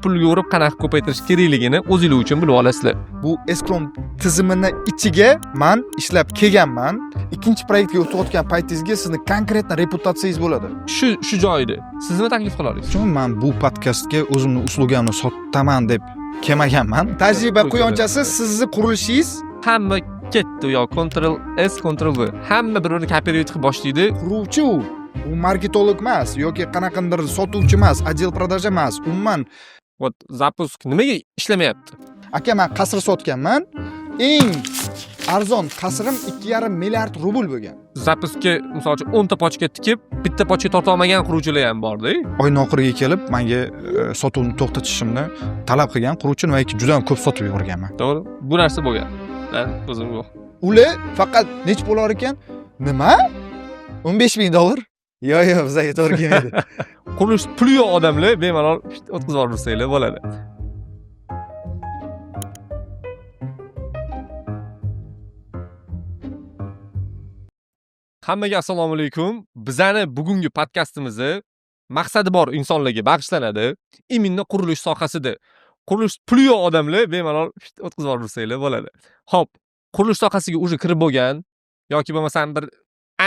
pulga urib qanaqa ko'paytirish kerakligini o'zingiz uchun bilib olasizlar. Bu Escrom tizimini ichiga men ishlab kelganman. Ikkinchi proyektga o'tayotgan paytingizga sizni konkretna reputatsiyangiz bo'ladi. Shu joyda siz nima taklif qila olasiz? Chunki men bu podkastga o'zimning uslugamni sotaman deb kelmaganman. Tajriba quyonchasi sizni qurilishingiz Hamma ketdi yo Ctrl S Ctrl V. Hamma bir-birini kopировать qilib boshlaydi. quruvchi u marketolog emas yoki qanaqandir sotuvchi emas, отдел продажа emas. Umuman Вот zapusk nimaga ishlamayapti? aka men qasr sotganman. Eng arzon qasrim 2,5 milliard rubl bo'lgan. Zapuskka misol uchun 10 ta pochka tikib, bitta pochka torta olmagan quruvchilar ham bor-da. Oyning oxiriga kelib menga sotuvni to'xtatishimni talab qilgan quruvchi va juda ham ko'p sotib yuborganman. To'g'ri? Bu narsa bo'lgan. O'zim yo'q. Ular faqat nech bo'lar ekan? Nima? $15,000? Yo'q, bizga to'g'ri kelmaydi. Qurilish puli yo'q odamlar bemalol o'tkazib yuborsanglar bo'ladi. Hammaga assalomu alaykum. Bizani bugungi podkastimizni maqsadi bor insonlarga bag'ishlanadi. Imminni qurilish sohasida. Qurilish puli yo'q odamlar bemalol o'tkazib yuborsanglar bo'ladi. Xo'p, qurilish sohasiga уже kirib bo'lgan yoki bo'lmasam bir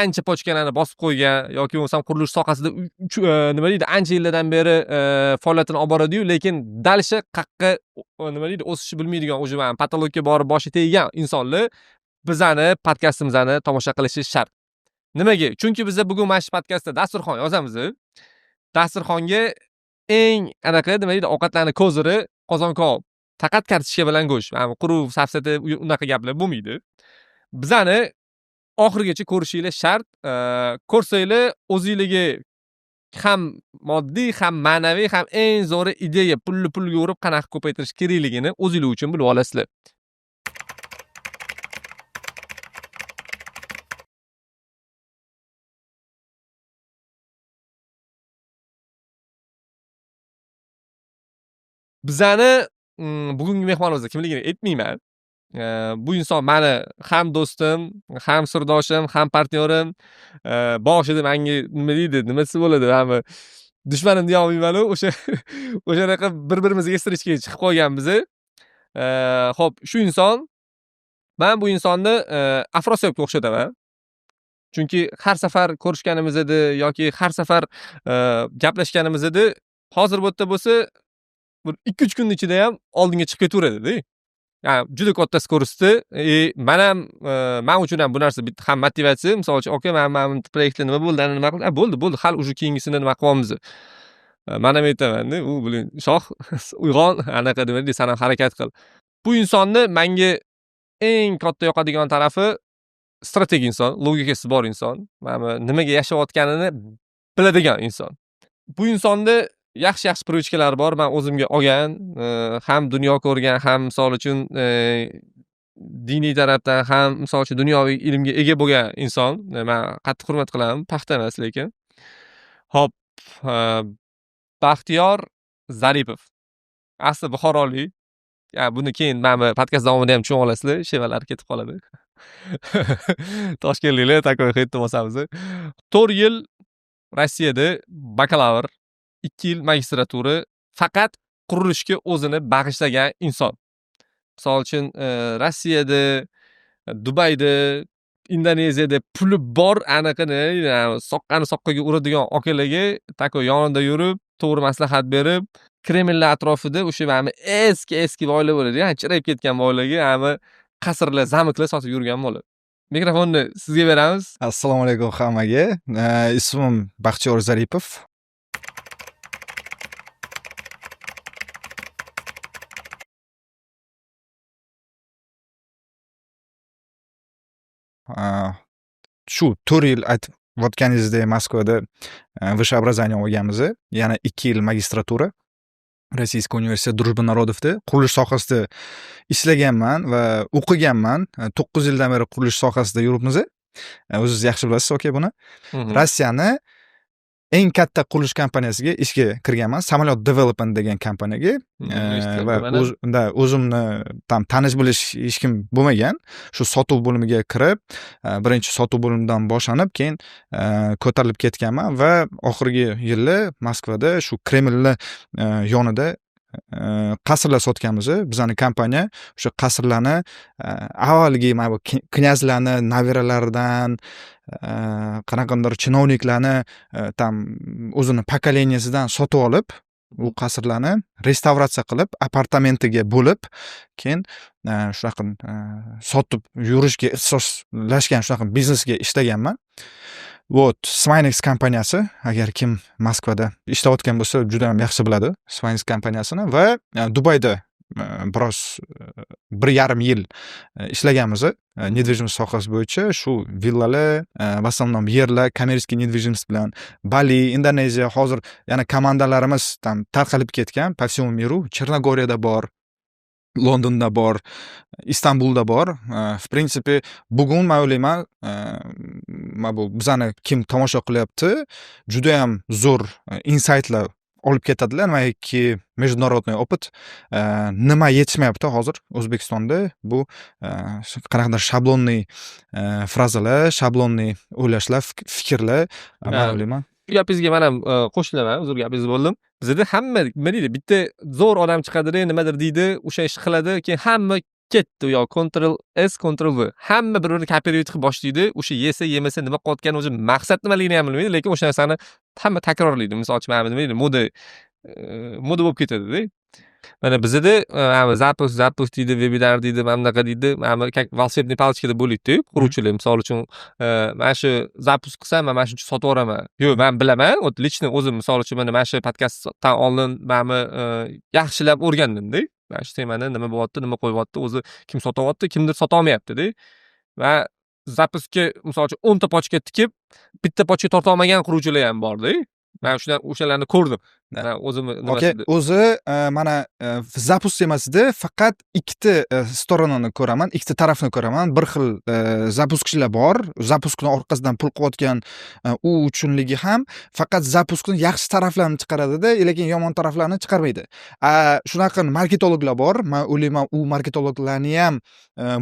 ancha pochkalarni bosib qo'ygan yoki bo'lmasam qurilish sohasida nima deydi, ancha yillardan beri faoliyatini olib boradi-yu, lekin dalsha qaqqa nima deydi, o'sishi bilmaydigan, o'sha patologga borib boshi teggan insonlar bizani podkastimizni tomosha qilishi shart. Nimaga? Chunki biz bugun mana shu podkastda dasturxon yozamiz. Dasturxonga eng anaqa nima deydi, ovqatlarning koziri qozonkob, faqat kartoshka bilan go'sht. Quruq safsata unaqa gaplar bo'lmaydi. Bizani oxirigacha ko'rishinglar shart. Ko'rsanglar o'zingizga ham moddiy, ham ma'naviy, ham eng zo'ri ideya, pulga urib qanaqa ko'paytirish kerakligini o'zingiz uchun bilib olasizlar. Bizani bugungi mehmonimiz kimligini aytmayman. Bu inson meni ham do'stim, ham sirdoshim, ham partnyorim. Boshida menga nima deydi, nimasi bo'ladi, hamma dushmanim deya olmayman-ku, o'shanaqa bir-birimizga estirishga chiqib qolganmiz. Xo'p, shu inson, men bu insonni Afrosiyobga o'xshataman. Chunki har safar ko'rishganimizda yoki har safar gaplashganimizda hozir bu yerda bo'lsa bir 2-3 kunning ichida ham oldinga chiqib ketaveradi-da. Yani juda katta skоростda. Men uchun ham bu narsa ham motivatsiya. Misol uchun, "Aka, men proyektlar nima bo'ldi? Nima qildi?" Bo'ldi. Hal уже keyingisini nima qilyapmiz. Men ham aytaman-da, u bilan shoh, uyg'on, anaqa deb san ham harakat qil. Bu insonni menga eng katta yoqadigan tarafi strategik inson, logikasi bor inson, mana nimaga yashayotganini biladigan inson. Bu insonda yaxshi privichkalari bor. Men o'zimga olgan, ham dunyo ko'rgan, ham misol uchun diniy tarafdan ham misol uchun dunyoviy ilmga ega bo'lgan inson. Men qattiq hurmat qilaman, paxta emas lekin. Hop, Baxtiyor Zaripov. Asli Buxorolik. Buni keyin men podkast davomida ham tushunib olasizlar, shevalar ketib qoladi. Toshkentliklar takoy xetni bosamiz. 4 yil Rossiyada bakalavr, 2 yil magistratura, faqat qurilishga o'zini bag'ishlagan inson. Misol uchun Rossiyada, Dubayda, Indoneziyada puli bor anaqani, soqqani soqqaga uradigan akalarga takoy yonida yurib, to'g'ri maslahat berib, Kremllar atrofida o'sha mana eski boylar bo'ladi, chirayib ketgan boylarga ham qasrlar, zamiklar sotib yurgan bo'ladi. Mikrofonni sizga beramiz. Assalomu alaykum hammaga. Ismim Baxtiyor Zaripov. Shu 4 yil aytayotganingizdek Moskvada высшее образование olganmiz. Yana 2 yil magistratura. Rossiyskiy universitet Drujba Narodovda qurilish sohasida ishlaganman va o'qiganman. 9 yildan beri qurilish sohasida yuribmiz. O'zingiz yaxshi bilasiz, aka, buni. Rossiyani eng katta qurilish kompaniyasiga ishga kirganman. Samolyot Development degan kompaniyaga. Va o'zimni tanish bilish hech kim bo'lmagan. Shu sotuv bo'limiga kirib, birinchi sotuv bo'limidan boshlanib, keyin ko'tarilib ketganman va oxirgi yillar Moskvada shu Kremllar yonida qasrlar sotganmiz. Bizning kompaniya o'sha qasrlarni avvalgi mana bu knyazlarni nabiralaridan qanaqandir chinovniklarni tam o'zini pokoleniyasidan sotib olib, u qasrlarni restavratsiya qilib, apartamentiga bo'lib, keyin shunaqa sotib yurishga ixtisoslashgan shunaqa biznesga ishlaganman. Вот, Sminex kompaniyasi, agar kim Moskvada ishlayotgan bo'lsa, juda ham yaxshi biladi Sminex kompaniyasini va Dubayda biroz 1,5 yil ishlaganmiz. Недвижимость sohasi bo'yicha shu villalar, в основном yerlar, kommersiy недвижимость bilan Bali, Indoneziya, hozir yana komandalarimiz tam tarqalib ketgan по всему миру. Chernogoriyada bor, Londonda bor, Istanbulda bor. В принципе, bugun men o'ylayman, mana bu bizani kim tomosha qilyapti, juda ham zo'r insightlar olib ketadilar. Nimaiki международный опыт nima yetishmayapti hozir O'zbekistonda, bu qanaqadir shablonniy frazalar, shablonniy o'ylashlar, fikrlar, men o'ylayman. Gapingizga men ham qo'shilaman, uzr gapingiz bo'ldim. Bizda hamma nima deydi, bitta zo'r odam chiqadi, nimadir deydi, o'sha ishni qiladi, keyin hamma ketdi, yo Ctrl S, Ctrl V. Hamma bir-birini kopировать qilib boshlaydi. O'sha yesa, yemasa nima qilayotgani o'zi maqsad nimaligini ham bilmaydi, lekin o'sha narsani hamma takrorlaydi. Misol uchun mana nima deydi, moda bo'lib ketadi-da. Mana bizda zapust deydi, webinar deydi, mana bunaqa deydi. Mana velosipedniy palochkada bo'ladi-da, quruvchilar. Misol uchun, mana shu zapust qilsam, mana shuncha sotib yuboraman. Yo'q, men bilaman. Lично o'zim misol uchun mana shu podkastdan oldin men yaxshilab o'rgandim-da. Mana shu temani nima bo'lyapti, nima qo'yyapti, o'zi kim sotyapti, kimdir sota olmayapti-da. Va zapustga misol uchun 10 ta pochka tikib, bitta pochka torta olmagan quruvchilar ham bor-da. Men o'shalarni ko'rdim. O'zimni Okey, o'zi mana zapust emasdi, faqat ikkita storonini ko'raman, ikkita tarafni ko'raman. Bir xil zapuskchilar bor. Zapuskni orqasidan pul qilayotgan u uchunligi ham faqat zapuskning yaxshi taraflarini chiqaradi-da, lekin yomon taraflarini chiqarmaydi. Shunaqa marketologlar bor. Men o'ylayman, u marketologlarning ham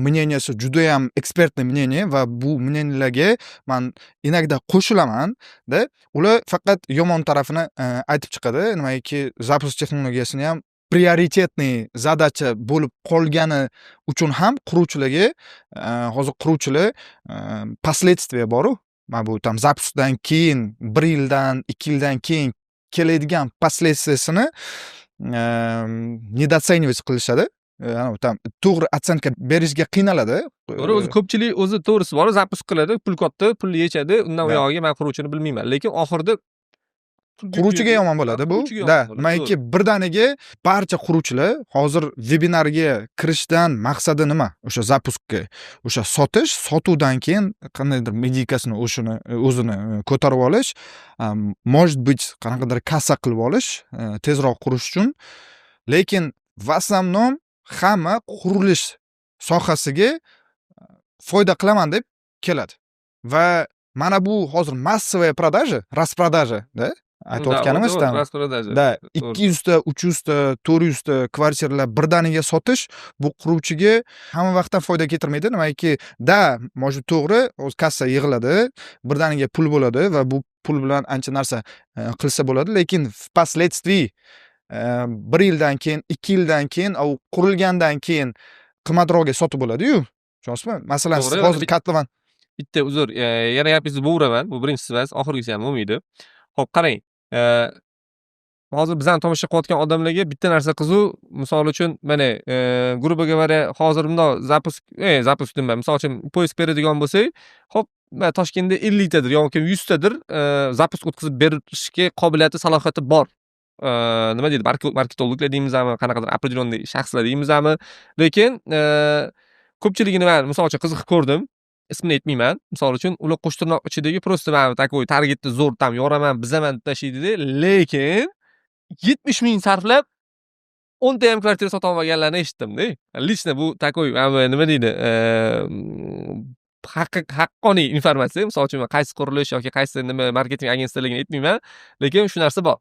мненияsi juda ham ekspertniy мнение va bu мненияларga men inakda qo'shilaman-da. Ular faqat yomon tarafini aytib chiqadi. Nimaiki zapust texnologiyasini ham prioritetniy zadacha bo'lib qolgani uchun ham quruvchilarga hozir quruvchilar последствия bor-ku. Mana bu tam zapustdan keyin 1 yildan, 2 yildan keyin keladigan последствиясini недооценивать qilishadi. Tam to'g'ri оценка berishga qiynaladi. O'zi ko'pchilik o'zi to'g'risi bor, zapust qiladi, pul katta, pulni yechadi, undan u yog'iga men quruvchini bilmayman. Lekin oxirida quruvchiga yomon bo'ladi bu. Nimaiki birdaniga barcha quruvchilar hozir vebinarga kirishdan maqsadi nima? O'sha zapuskka, o'sha sotuvdan keyin qandaydir medikasini o'zini ko'tarib olish, может быть, qanaqadir kassa qilib olish, tezroq qurish uchun. Lekin в основном hamma qurilish sohasiga foyda qilaman deb keladi. Va mana bu hozir massовая продажа, распродажа, da? Aytayotganimiz tam. Da, 200 ta, 300 ta, 400 ta kvartiralar birdaniga sotish bu quruvchiga hamma vaqtdan foyda keltirmaydi. Nimaiki, da, может to'g'ri, o'z kassa yig'iladi, birdaniga pul bo'ladi va bu pul bilan ancha narsa qilsa bo'ladi, lekin впоследствии 1 yildan keyin, 2 yildan keyin, u qurilgandan keyin qimmatroqga sotib bo'ladi-yu. Tushunasizmi? Masalan, siz hozir katlavan bitta uzr, yana gapingizni bo'g'iraman. Bu birinchisi emas, oxirgisi ham bo'lmaydi. Xo'p, qarang. Hozir bizani tomosha qilayotgan odamlarga bitta narsa qiziq. Misol uchun, mana, грубо говоря, hozir bundoq zapust nima? Misol uchun, poyezd beradigan bo'lsak, xo'p, Toshkentda 50 tadir yoki 100 tadir zapust o'tkazib berishga qobiliyati, salohiyati bor. Nima deydi? Marketologlar deymizmi, qanaqadir определенный shaxslar deymizmi? Lekin ko'pchiligini men misol uchun qiziqib ko'rdim. Ismini aytmayman. Misol uchun, ular qo'shtirnoq ichidagi просто mana takoy targetni zo'r tam yoraman, bizaman deb tashlaydi-da, lekin 70 ming sarflab 10 ta ham kvartira sota olmaganlarni eshitdim-da. Lично bu takoy nima deydi? Haqqoniy informatsiya. Misol uchun qaysi qurilish yoki qaysi nima marketing agensiyaligini aytmayman, lekin shu narsa bor.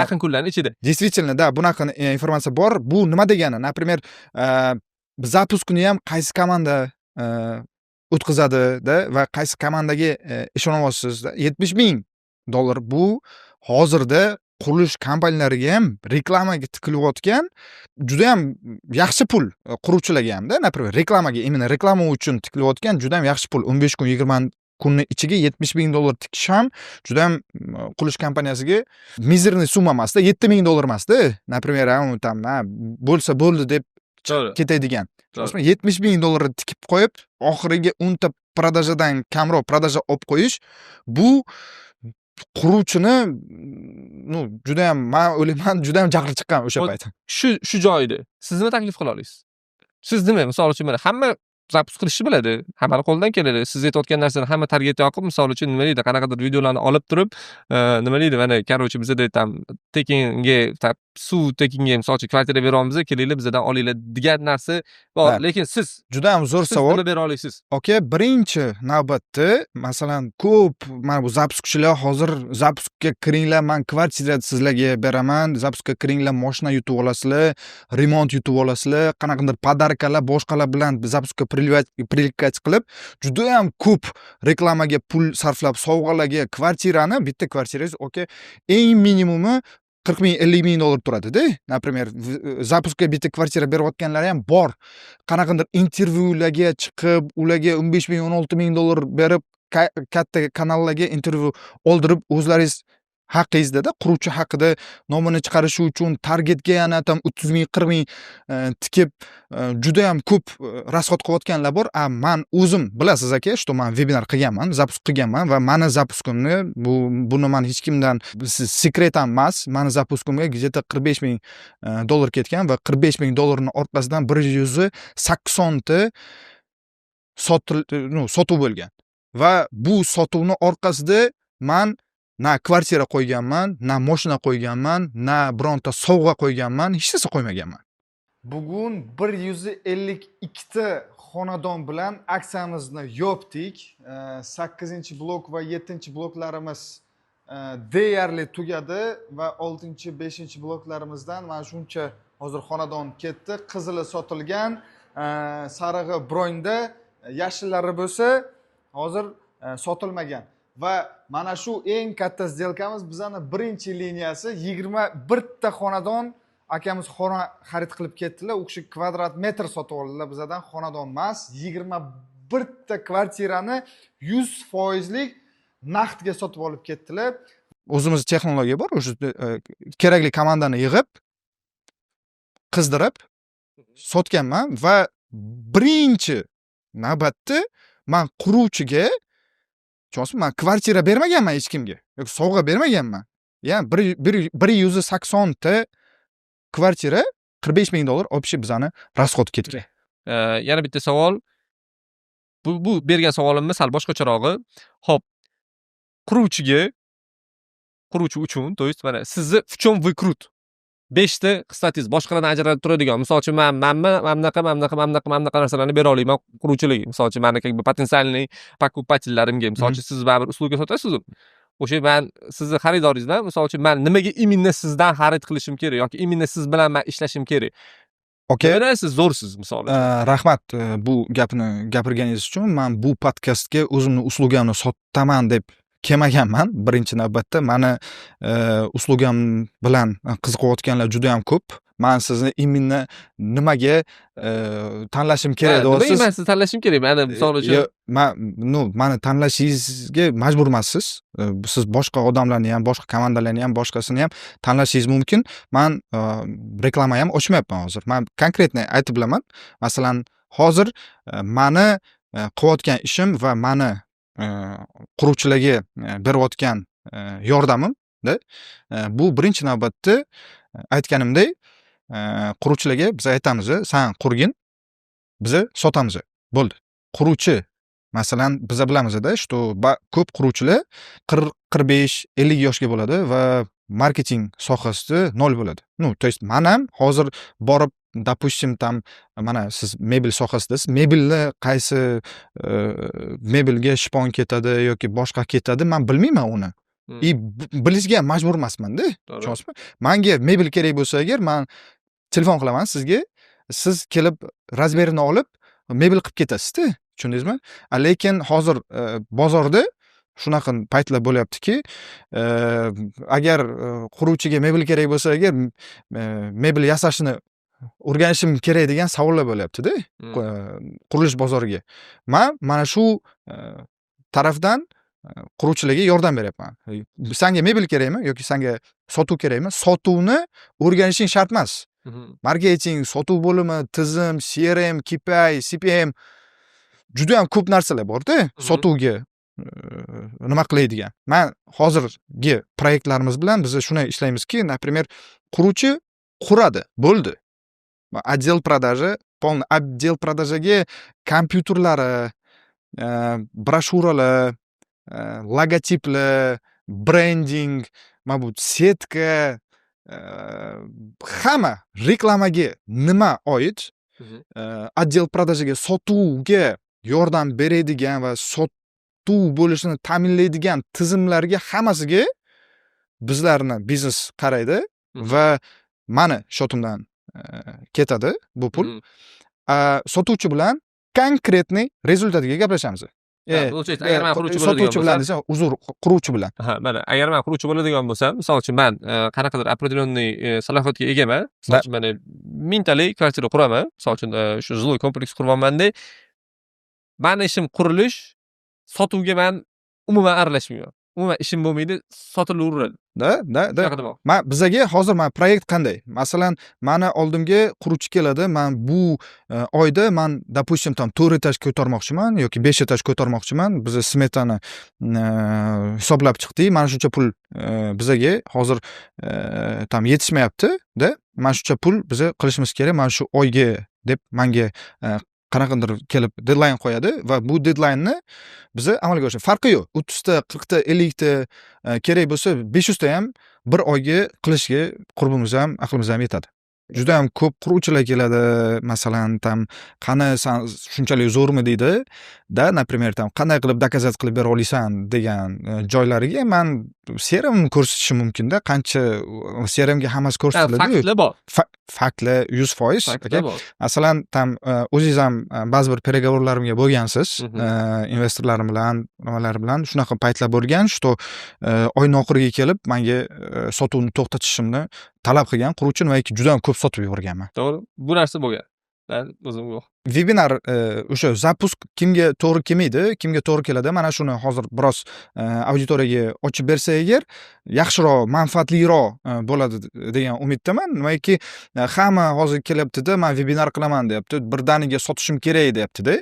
Yaqin kunlarning ichida. Действительно, da, bunaqa informatsiya bor. Bu nima degani? Например, zapuskni ham qaysi komanda o'tkazadi-da va qaysi komandaga ishonib olasiz-da. $70,000 bu hozirda qurilish kompaniyalariga ham reklamaga tikilayotgan juda ham yaxshi pul quruvchilarga hamda, например, reklamaga, именно reklama uchun tikilayotgan juda ham yaxshi pul. 15 kun, 20 kunni ichiga $70,000 tikish ham juda ham qurilish kompaniyasiga mizerniy summa emasda, $7,000 emasda. Например, tam bo'lsa bo'ldi deb ketadigan. $70,000 tikib qo'yib, oxiriga 10 ta prodajadan kamroq prodaja olib qo'yish, bu quruvchini juda ham, men o'ylayman, juda ham jahli chiqqan o'sha payt. Shu joyda siz nima taklif qila olasiz? Siz nima, misol uchun mana hamma zapus qilishni biladi, hammani qo'lidan keladi. Siz aytayotgan narsani hamma target yoqib, misol uchun nima deydi, qanaqadir videolarni olib turib, nima deydi, mana короче bizda tam tekinga, suv tekinga misol uchun kvartira beramiz, kelinglar bizdan olinglar degan narsa bor. Lekin siz juda ham zo'r savol. Nima bera olasiz? Aka, birinchi navbatda, masalan, ko'p mana bu zapuskchilar hozir zapuskga kiringlar, men kvartira sizlarga beraman, zapuskga kiringlar, mashina yutib olasizlar, remont yutib olasizlar, qanaqadir podarkalar, boshqalar bilan zapuskga prilikать qilib, juda ham ko'p reklamaga pul sarflab, sovg'alarga kvartirani, bitta kvartirangiz, aka, eng minimumi $40,000, $50,000 turadi-da. Например, zapuskga bitta kvartira berayotganlar ham bor. Qanaqadir intervyularga chiqib, ularga $15,000, $16,000 berib, katta kanallarga intervyu oldirib, o'zlaringiz haqingizda, quruvchi haqida nomini chiqarish uchun targetga yana tam 30,000, 40,000 tikib, juda ham ko'p rasxod qilayotganlar bor. Men o'zim, bilasiz aka, что men webinar qilganman, zapusk qilganman va meni zapuskimni, buni men hech kimdan sekret emas, meni zapuskimga где-то $45,000 ketgan va $45,000 orqasidan 180 ta sotuv bo'lgan. Va bu sotuvni orqasida men na kvartira qo'yganman, na mashina qo'yganman, na bironta sovg'a qo'yganman, hech narsa qo'ymaganman. Bugun 152 ta xonadon bilan aksiyamizni yopdik. 8-blok va 7-bloklarimiz deyarli tugadi va 6-5-bloklarimizdan mana shuncha hozir xonadon ketdi. Qizili sotilgan, sarig'i bro'nda, yashillari bo'lsa hozir sotilmagan. Va mana shu eng katta сделкamiz, bizani birinchi liniyasi 21 ta xonadon akamiz xona xarid qilib ketdilar. U kishi kvadrat metr sotib oldilar bizdan, xonadon emas. 21 ta kvartirani 100% naqdga sotib olib ketdilar. O'zimiz texnologiya bor, o'sha kerakli komandani yig'ib, qizdirib sotganman va birinchi navbatda men quruvchiga, men kvartira bermaganman hech kimga, yoki sovg'a bermaganman. Ya'ni 180 ta kvartira $45,000 olib bizani rasxod ketgan. Yana bitta savol. Bu bergan savolimni sal boshqacharog'i. Xo'p, quruvchi uchun, to есть mana sizni в чем вы крут? 5 ta xislatingiz boshqalardan ajralib turadigan. Misol uchun men bunaqa narsalarni bera olaman quruvchilarga. Misol uchun meni как бы potensialniy покупательlarimga, misol uchun siz baribir usluga sotasiz-ku. O'sha men sizni xaridoringizdan, misol uchun men nimaga imенно sizdan xarid qilishim kerak yoki imенно siz bilan men ishlashim kerak? Okay. Siz zo'rsiz misol uchun. Rahmat bu gapni gapirganingiz uchun. Men bu podkastga o'zimni uslugamni sotaman deb kelmaganman. Birinchi navbatda meni uslugam bilan qiziqayotganlar juda ham ko'p. Men sizni imенно nimaga tanlashim kerak deysiz? Nimaga men sizni tanlashim kerak? Meni misol uchun meni tanlashingizga majbur emassiz. Siz boshqa odamlarni ham, boshqa komandalarni ham, boshqasini ham tanlashingiz mumkin. Men reklama ham ochmayapman hozir. Men konkretniy aytib bilaman. Masalan, hozir meni qilayotgan ishim va meni quruvchilarga berayotgan yordamimda bu birinchi navbatda aytganimdek, quruvchilarga biz aytamiz, sen qurgin, biz sotamiz. Bo'ldi. Quruvchi, masalan, biz bilamizda, что ko'p quruvchilar 40-45, 50 yoshga bo'ladi va marketing sohasida nol bo'ladi. То есть men ham hozir borib, допустим, tam mana siz mebel sohasidasiz, mebelni qaysi mebelga shpon ketadi yoki boshqa ketadi, men bilmayman uni. Bilishga majbur emasman-da. Tushunasizmi? Menga mebel kerak bo'lsa agar, men telefon qilaman sizga, siz kelib razmerini olib mebel qilib ketasiz-da. Tushundingizmi? Lekin hozir bozorda shunaqa paytlar bo'lyaptiki, agar quruvchiga mebel kerak bo'lsa, agar mebel yasashni o'rganishim kerak degan savollar bo'lyapti-da qurilish bozoriga. Mana shu tarafdan quruvchilarga yordam beryapman. Senga mebel kerakmi yoki senga sotuv kerakmi? Sotuvni o'rganishing shart emas. Marketing, sotuv bo'limi, tizim, CRM, KPI, CPM juda ham ko'p narsalar bor-da sotuvga nima qiladigan. Men hozirgi proyektlarimiz bilan biz shunday ishlaymizki, например, quruvchi quradi, bo'ldi. Отдел продажи, полный отдел продажаga kompyuterlari, broshuralar, logotiplar, brending, mana bu setka, hamma reklamaga nima oid, отдел продажаga sotuvga yordam beradigan va sotuv bo'lishini ta'minlaydigan tizimlarga hammasiga bizlarni biznes qaraydi va mani shotimdan ketadi bu pul. Sotuvchi bilan konkretniy rezultatiga gaplashamiz. Agar men quruvchi sotuvchi bilan desa, quruvchi bilan. Mana agar men quruvchi bo'ladigan bo'lsam, misol uchun men qanaqadir определенный salohiyatga egaman. Misol uchun men 1000 talik kvartira quraman. Misol uchun shu жилой kompleks quryapman-da. Meni ishim qurilish, sotuvga men umuman aralashmayman. Umuman ishim bo'lmaydi, sotilaveradi. Da. Bizaga hozir proyekt qanday? Masalan, meni oldimga quruvchi keladi. Men bu oyda men, допустим, tam 4 etaj ko'tarmoqchiman yoki 5 etaj ko'tarmoqchiman. Biz smetani hisoblab chiqdik. Mana shuncha pul bizaga hozir tam yetishmayapti-da. Mana shuncha pul biz qilishimiz kerak. Mana shu oyga deb menga qanaqadir kelib deadline qo'yadi va bu deadline'ni biz amalga oshiramiz. Farqi yo'q. 30 ta, 40 ta, 50 ta kerak bo'lsa 500 ta ham bir oyga qilishga qurbimiz ham, aqlimiz ham yetadi. Juda ham ko'p quruvchilar keladi. Masalan, tam qani sen shunchalik zo'rmi deydi. Da, например, tam qanday qilib dokazat qilib bera olasan degan joylariga men CRM ko'rsatishim mumkin-da. Qancha CRMga hammasi ko'rsatiladi. Faktlar bor. Faktlar 100%. Masalan, tam o'zingiz ham ba'zi bir переговорlarimga bo'lgansiz, investorlarim bilan, nimalar bilan shunaqa paytlar bo'lgan, что oyning oxiriga kelib menga sotuvni to'xtatishimni talab qilgan quruvchi nimaiki juda ham ko'p sotib yuborganman. To'g'ri. Bu narsa bo'lgan. Men o'zim yo'q. Webinar o'sha zapusk kimga to'g'ri kelmaydi, kimga to'g'ri keladi. Mana shuni hozir biroz auditoriyaga ochib bersa agar yaxshiroq, manfaatliroq bo'ladi degan umiddaman. Nimaiki hamma hozir kelyapti-da, men webinar qilaman deyapti, birdaniga sotishim kerak deyapti-da.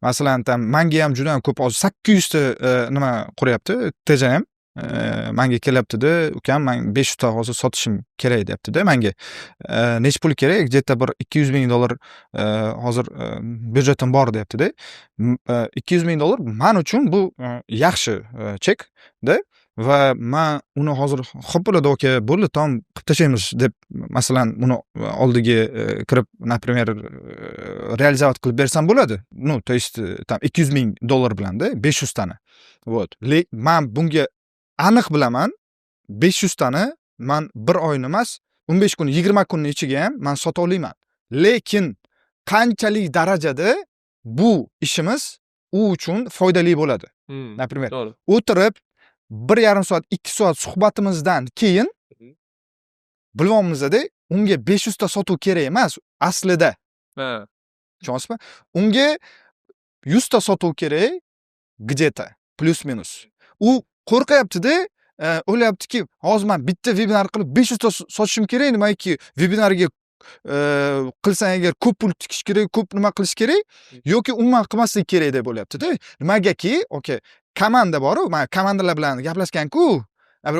Masalan, menga ham juda ham ko'p, hozir 800 ta nima quryapti, TJM. Menga kelyapti-da, ukam, men 500 ta hozir sotishim kerak deyapti-da menga. Nech pul kerak? Где-то bir $200,000 hozir byudjetim bor deyapti-da. $200,000 men uchun bu yaxshi chek-da va men uni hozir xo'p bo'ladi, oka, bo'ldi, tom qilib tashlaymiz deb masalan uni oldiga kirib, например, realizovat qilib bersam bo'ladi. Ну, то есть tam $200,000 bilan-da 500 tani. Вот. Men bunga aniq bilaman, 500 tani men bir oyni emas, 15 kun, 20 kunning ichiga ham men sota olaman. Lekin qanchalik darajada bu ishimiz u uchun foydali bo'ladi. Например, o'tirib 1,5 soat, 2 soat suhbatimizdan keyin bilyapmiz-da, unga 500 ta sotuv kerak emas aslida. Tushunasizmi? Unga 100 ta sotuv kerak, где-то plus-minus. U qo'rqyapti-da, o'ylayaptiki, hozir men bitta webinar qilib 500 ta sotishim kerak, nimaiki webinarga qilsang agar ko'p pul tikish kerak, ko'p nima qilish kerak yoki umuman qilmaslik kerak deb bo'lyapti-da. Nimagaki, okay, komanda bor-ku, men komandalar bilan gaplashgan-ku.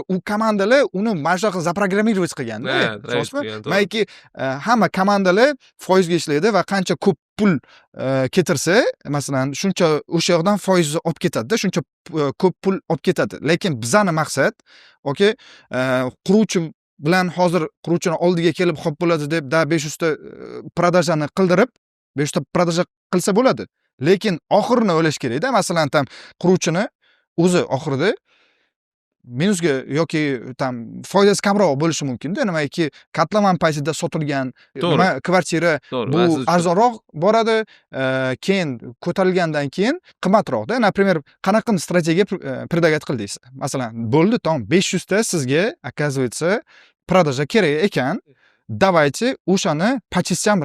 U komandalar uni mana shunaqa zaprogramировать qilgan-da. Nimaiki, hamma komandalar foizga ishlaydi va qancha ko'p pul ketirsa, masalan, shuncha o'sha yoqdan foizni olib ketadi-da, shuncha ko'p pul olib ketadi. Lekin bizani maqsad, okay, quruvchi bilan hozir quruvchini oldiga kelib xo'p bo'ladi deb 500 ta продажani qildirib, 500 ta продажа qilsa bo'ladi. Lekin oxirini o'ylash kerak-da. Masalan, tam quruvchini o'zi oxirida minusga yoki tam foydasi kamroq bo'lishi mumkin-da. Nimaiki qatlamon paytida sotilgan To'g'ri. nima kvartira To'g'ri, bu man sizni arzonroq boradi, keyin ko'tarilgandan keyin qimmatroqda. Например, qanaqa strategiya предлагать qildingiz? Masalan, bo'ldi, tom 500 ta sizga оказывается продажа kerak ekan. Давайте o'shani по частям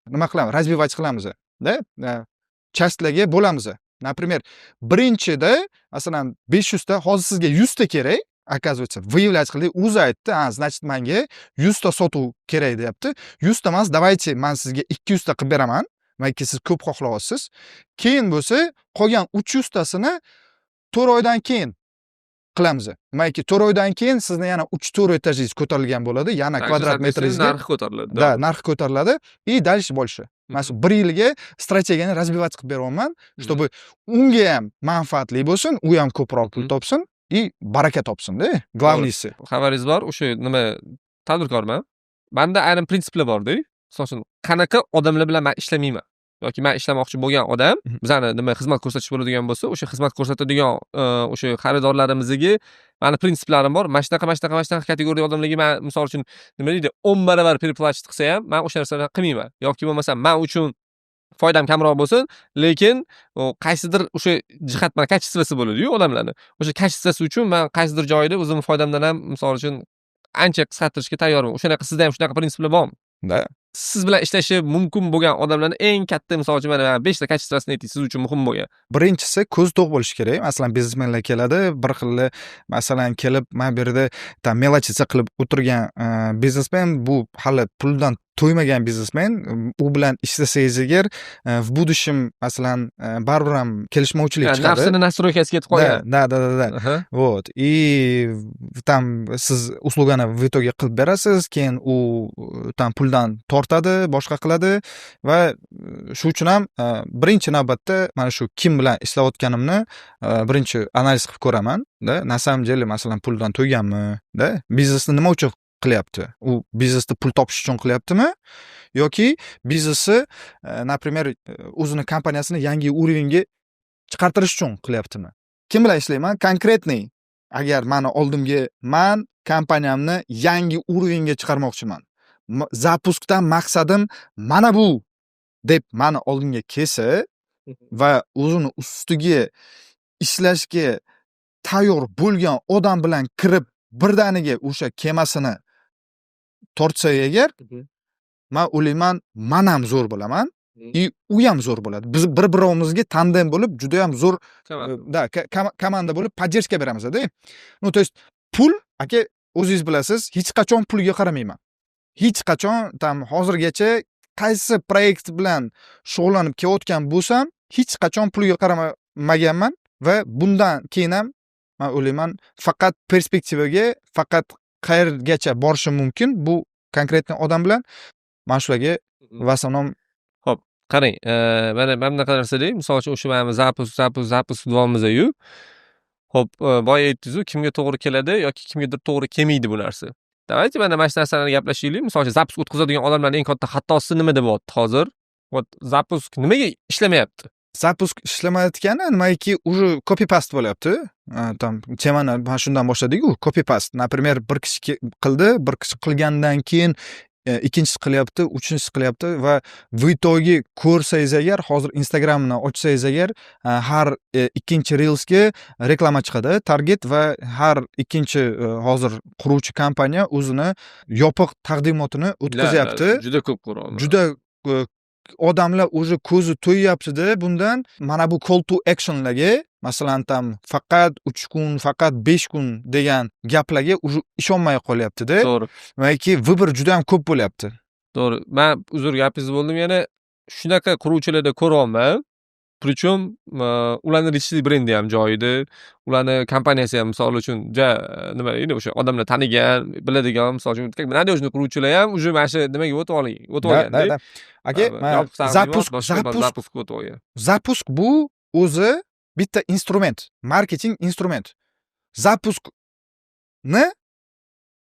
nima qilamiz, развивать qilamiz, da? Частьlarga bo'lamiz. Например, birinchida masalan 500 ta, hozir sizga 100 ta kerak. Оказывается, выявлять qildik. O'zi aytdi, значит, menga 100 ta sotuv kerak deyapti. 100 ta emas, давайте men sizga 200 ta qilib beraman. Balki siz ko'p xohlayapsiz. Keyin bo'lsa, qolgan 300 tasini 4 oydan keyin qilamiz. Nimaiki 4 oydan keyin sizni yana 3-4 etajingiz ko'tarilgan bo'ladi, yana kvadrat metringizga narxi ko'tariladi. da, narxi ko'tariladi и дальше больше. Mana shu 1 yilga strategiyani развивать qilib beryapman, чтобы unga ham manfaatli bo'lsin, u ham ko'proq pul topsin и baraka topsin-da. Главныйsi. Xabaringiz bor, o'sha nima tadbirkorman. Menda ayrim prinsiplar bor-da. Misol uchun, qanaqa odamlar bilan men ishlamayman yoki men ishlamoqchi bo'lgan odam bizani nima xizmat ko'rsatish bo'ladigan bo'lsa, o'sha xizmat ko'rsatadigan o'sha xaridorlarimizga meni prinsiplarim bor. Mana shunaqa kategoriya odamlarga men misol uchun nima deydi, 10 baravar переплачить qilsa ham, men o'sha narsalarni qilmayman. Yoki bo'lmasa men uchun foydam kamroq bo'lsin, lekin qaysidir o'sha jihat mana kачествоsi bo'ladi-yu odamlarni. O'sha kачествоsi uchun men qaysidir joyda o'zimning foydamdan ham misol uchun ancha qisqartirishga tayyorman. O'shanaqa sizda ham shunaqa prinsiplar bormi? Da. Siz bilan ishlashi mumkin bo'lgan odamlarning eng katta misol uchun mana 5 ta kачествосini ayting, siz uchun muhim bo'lgan. Birinchisi ko'z to'q bo'lishi kerak. Masalan, biznesmenlar keladi, bir xil masalan kelib, men bu yerda tam mелочиться qilib o'tirgan biznesmen, bu hali puldan to'ymagan biznesmen, u bilan ishlasangiz agar в будущем masalan baribir ham kelishmovchilik chiqadi. Nafsini настройкasiga yetib qolgan. Da. Вот. И tam siz uslugani в итоге qilib berasiz, keyin u tam puldan tortadi, boshqa qiladi va shu uchun ham birinchi navbatda mana shu kim bilan ishlayotganimni birinchi analiz qilib ko'raman, da. На самом деле masalan puldan to'yganmi, da? Biznesni nima uchun qilyapti? U biznesda pul topish uchun qilyaptimi? Yoki biznesni, например, o'zini kompaniyasini yangi urovengga chiqartirish uchun qilyaptimi? Kim bilan ishlayman? Konkretniy. Agar meni oldimga men kompaniyamni yangi urovengga chiqarmoqchiman. Zapuskdan maqsadim mana bu deb meni oldimga kelsa va o'zini ustiga ishlashga tayyor bo'lgan odam bilan kirib birdaniga o'sha kemasini tortsa agar, men o'ylayman, men ham zo'r bo'laman и u ham zo'r bo'ladi. Biz bir-birimizga tandem bo'lib, juda ham zo'r komanda bo'lib поддержка beramiz-da. Ну, то есть pul, aka, o'zingiz bilasiz, hech qachon pulga qaramayman. Hech qachon tam hozirgacha qaysi proyekt bilan shug'ullanib kelayotgan bo'lsam, hech qachon pulga qaramaganman va bundan keyin ham men o'ylayman, faqat perspektivaga, faqat qayergacha borishim mumkin bu konkretniy odam bilan mana shularga в основном. Xo'p, qarang, mana bunaqa narsa-da, misol uchun o'sha mana zapus deyapmiz-yu. Xo'p, boya aytdingiz-ku, kimga to'g'ri keladi yoki kimgadir to'g'ri kelmaydi bu narsa. Давайте mana shu narsalarni gaplashaylik. Misol uchun zapusk o'tkazadigan odamlarning eng katta xatosi nima deyapti hozir? Вот zapusk nimaga ishlamayapti? Zapusk ishlamayotgani nimaki, уже copy paste bo'lyapti. Tam temani mana shundan boshladik-ku, copy paste. Например, bir kishi qildi, bir kishi qilgandan keyin ikkinchisi qilyapti, uchinchisi qilyapti va в итоге ko'rsangiz agar, hozir Instagramni ochsangiz agar, har ikkinchi reelsga reklama chiqadi, target va har ikkinchi hozir quruvchi kompaniya o'zini yopiq taqdimotini o'tkazyapti. Juda ko'p ko'ryapman. Juda odamlar уже ko'zi to'yyapti-da bundan. Mana bu call to actionlarga, masalan, tam faqat 3 kun, faqat 5 kun degan gaplarga уже ishonmay qolyapti-da. To'g'ri. Yoki vыбор juda ham ko'p bo'lyapti. To'g'ri. Men uzr gapingizni bo'ldim, yana shunaqa quruvchilarda ko'ryapman. Причем ularning richlik brendi ham joyida, ularning kompaniyasi ham misol uchun nima deydi, o'sha odamlar tanigan, biladigan, misol uchun nadejный quruvchilar ham уже mana shu nimaga o'tib olgan-da. Aka, zapusk bu o'zi bitta instrument, marketing instrument. Zapuskni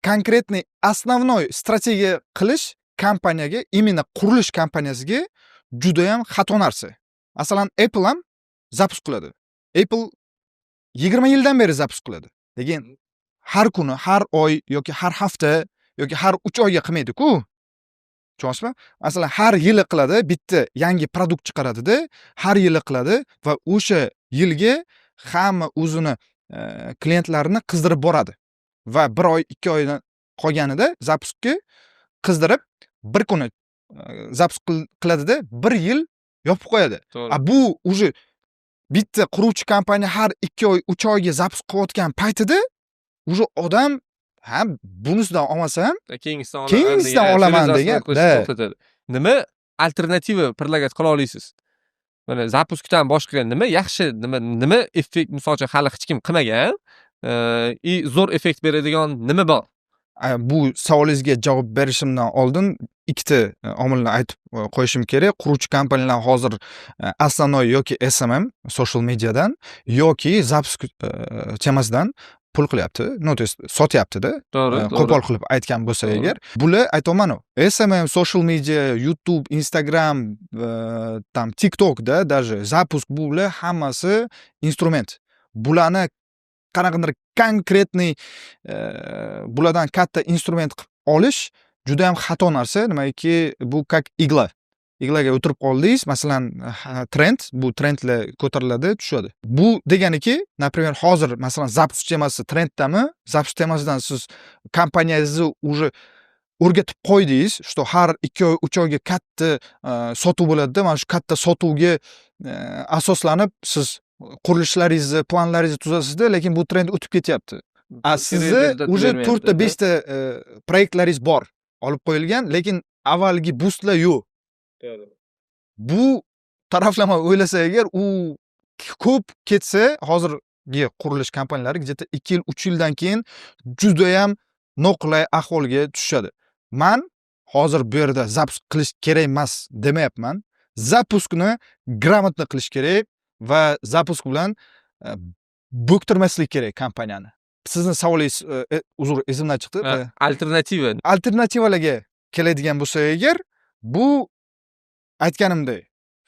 konkretniy основной strategiya qilish kompaniyaga, именно qurilish kompaniyasiga juda ham xato narsa. Masalan, Apple ham zapusk qiladi. Apple 20 yildan beri zapusk qiladi. Lekin har kuni, har oy yoki har hafta yoki har 3 oyga qilmaydi-ku. Tushunyapsizmi? Masalan, har yili qiladi, bitta yangi produkt chiqaradida, har yili qiladi va o'sha yilga hamma o'zini klientlarini qizdirib boradi. Va 1 oy, 2 oydan qolganida zapuskka qizdirib, bir kuni zapusk qiladida, 1 yil yopib qo'yadi. To'g'ri. Bu уже bitta quruvchi kompaniya har 2 oy, 3 oyga zapusk qilayotgan paytida уже odam ha bunisidan olmasam keyingisidan olaman degan. to'xtatadi. Nima alternativa predlagat qila olasiz? Mana zapuskdan boshqa nima yaxshi, nima effekt, masalan, hali hech kim qilmagan, zo'r effekt beradigan nima bor? Bu savolingizga javob berishimdan oldin ikkita omilni aytib qo'yishim kerak. Quruvchi kompaniyalar hozir основной yoki SMM social mediadan yoki zapusk temasidan pul qilyapti. No, to есть sotyapti-da. To'g'ri. Qo'pol qilib aytgan bo'lsak agar, bular aytayman, SMM, social media, YouTube, Instagram, tam TikTokda даже zapusk bular hammasi instrument. Bularni qanaqadir konkretniy bulardan katta instrument qilib olish juda ham xato narsa. Nimaiki, bu как igla. Iglaga o'tirib qoldingiz, masalan, trend, bu trendlar ko'tariladi, tushadi. Bu deganiki, например, hozir masalan zapusk temasi trenddami? Zapusk temasidan siz kompaniyangizni уже o'rgatib qo'ydingiz, что har 2 oy, 3 oyga katta sotuv bo'ladi-da. Mana shu katta sotuvga asoslanib siz qurilishlaringizni, planlaringizni tuzasizda, lekin bu trend o'tib ketyapti. Sizni уже 4 ta 5 ta proyektlaringiz bor, olib qo'yilgan, lekin avvalgi boostlar yo'q. Bu taraflama o'ylasa agar, u ko'p ketsa, hozirgi qurilish kompaniyalari где-то 2 yil, 3 yildan keyin juda ham noqulay ahvolga tushadi. Men hozir bu yerda zapusk qilish kerak emas demayapman. Zapuskni gрамотно qilish kerak va zapusk bilan bo'ktirmaslik kerak kompaniyani. Sizni savolingiz uzr, esimdan chiqdi. Alternativa. Alternativalarga keladigan bo'lsak agar, bu aytganimdek,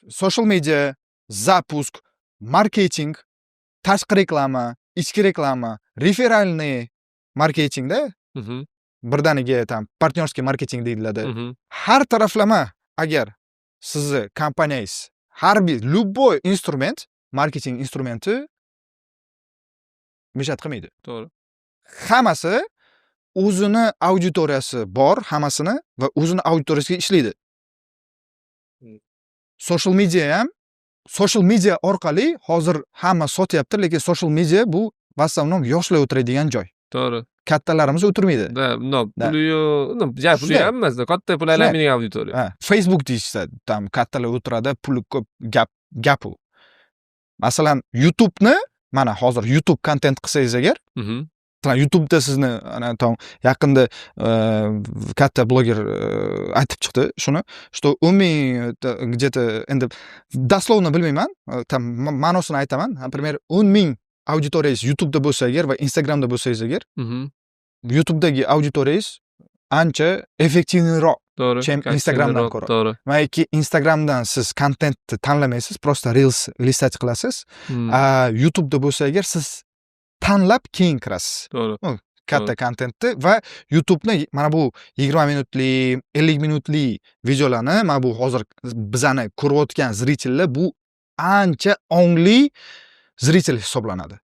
social media, zapusk, marketing, tashqi reklama, ichki reklama, referalniy marketingda birdaniga tam partnyorskiy marketing deyiladi. Har taraflama agar sizni kompaniyangiz har bir любой instrument, marketing instrumenti mishat qilmaydi. To'g'ri. Hammasi o'zini auditoriyasi bor, hammasini va o'zini auditoriyasiga ishlaydi. Social media ham, social media orqali hozir hamma sotyapti, lekin social media bu в основном yoshlar o'tiradigan joy. To'g'ri. Kattalarimiz o'tirmaydi. Puli yo'q, puli ham emas, katta pul aylanmaydigan auditoriya. Facebook deyishsa, tam kattalar o'tiradi, puli ko'p, gap u. Masalan, YouTube'ni, mana hozir YouTube content qilsangiz agar, YouTube'da sizni yaqinda katta bloger aytib chiqdi shuni, что umumiy где-то endi дословно bilmayman, tam ma'nosini aytaman. Например, 10,000 auditoriyangiz YouTube'da bo'lsa agar va Instagramda bo'lsangiz agar, YouTube'dagi auditoriyangiz ancha effektivniroq, chem Instagramdan ko'ra. To'g'ri. Mayki Instagramdan siz kontentni tanlamaysiz, просто reels listach qilasiz. YouTube'da bo'lsa agar siz tanlab keyin kirasiz. To'g'ri. Katta kontentni va YouTube'ni mana bu 20 minutlik, 50 minutlik videolarni, mana bu hozir bizani ko'rayotgan zritellar bu ancha ongli zritel hisoblanadi.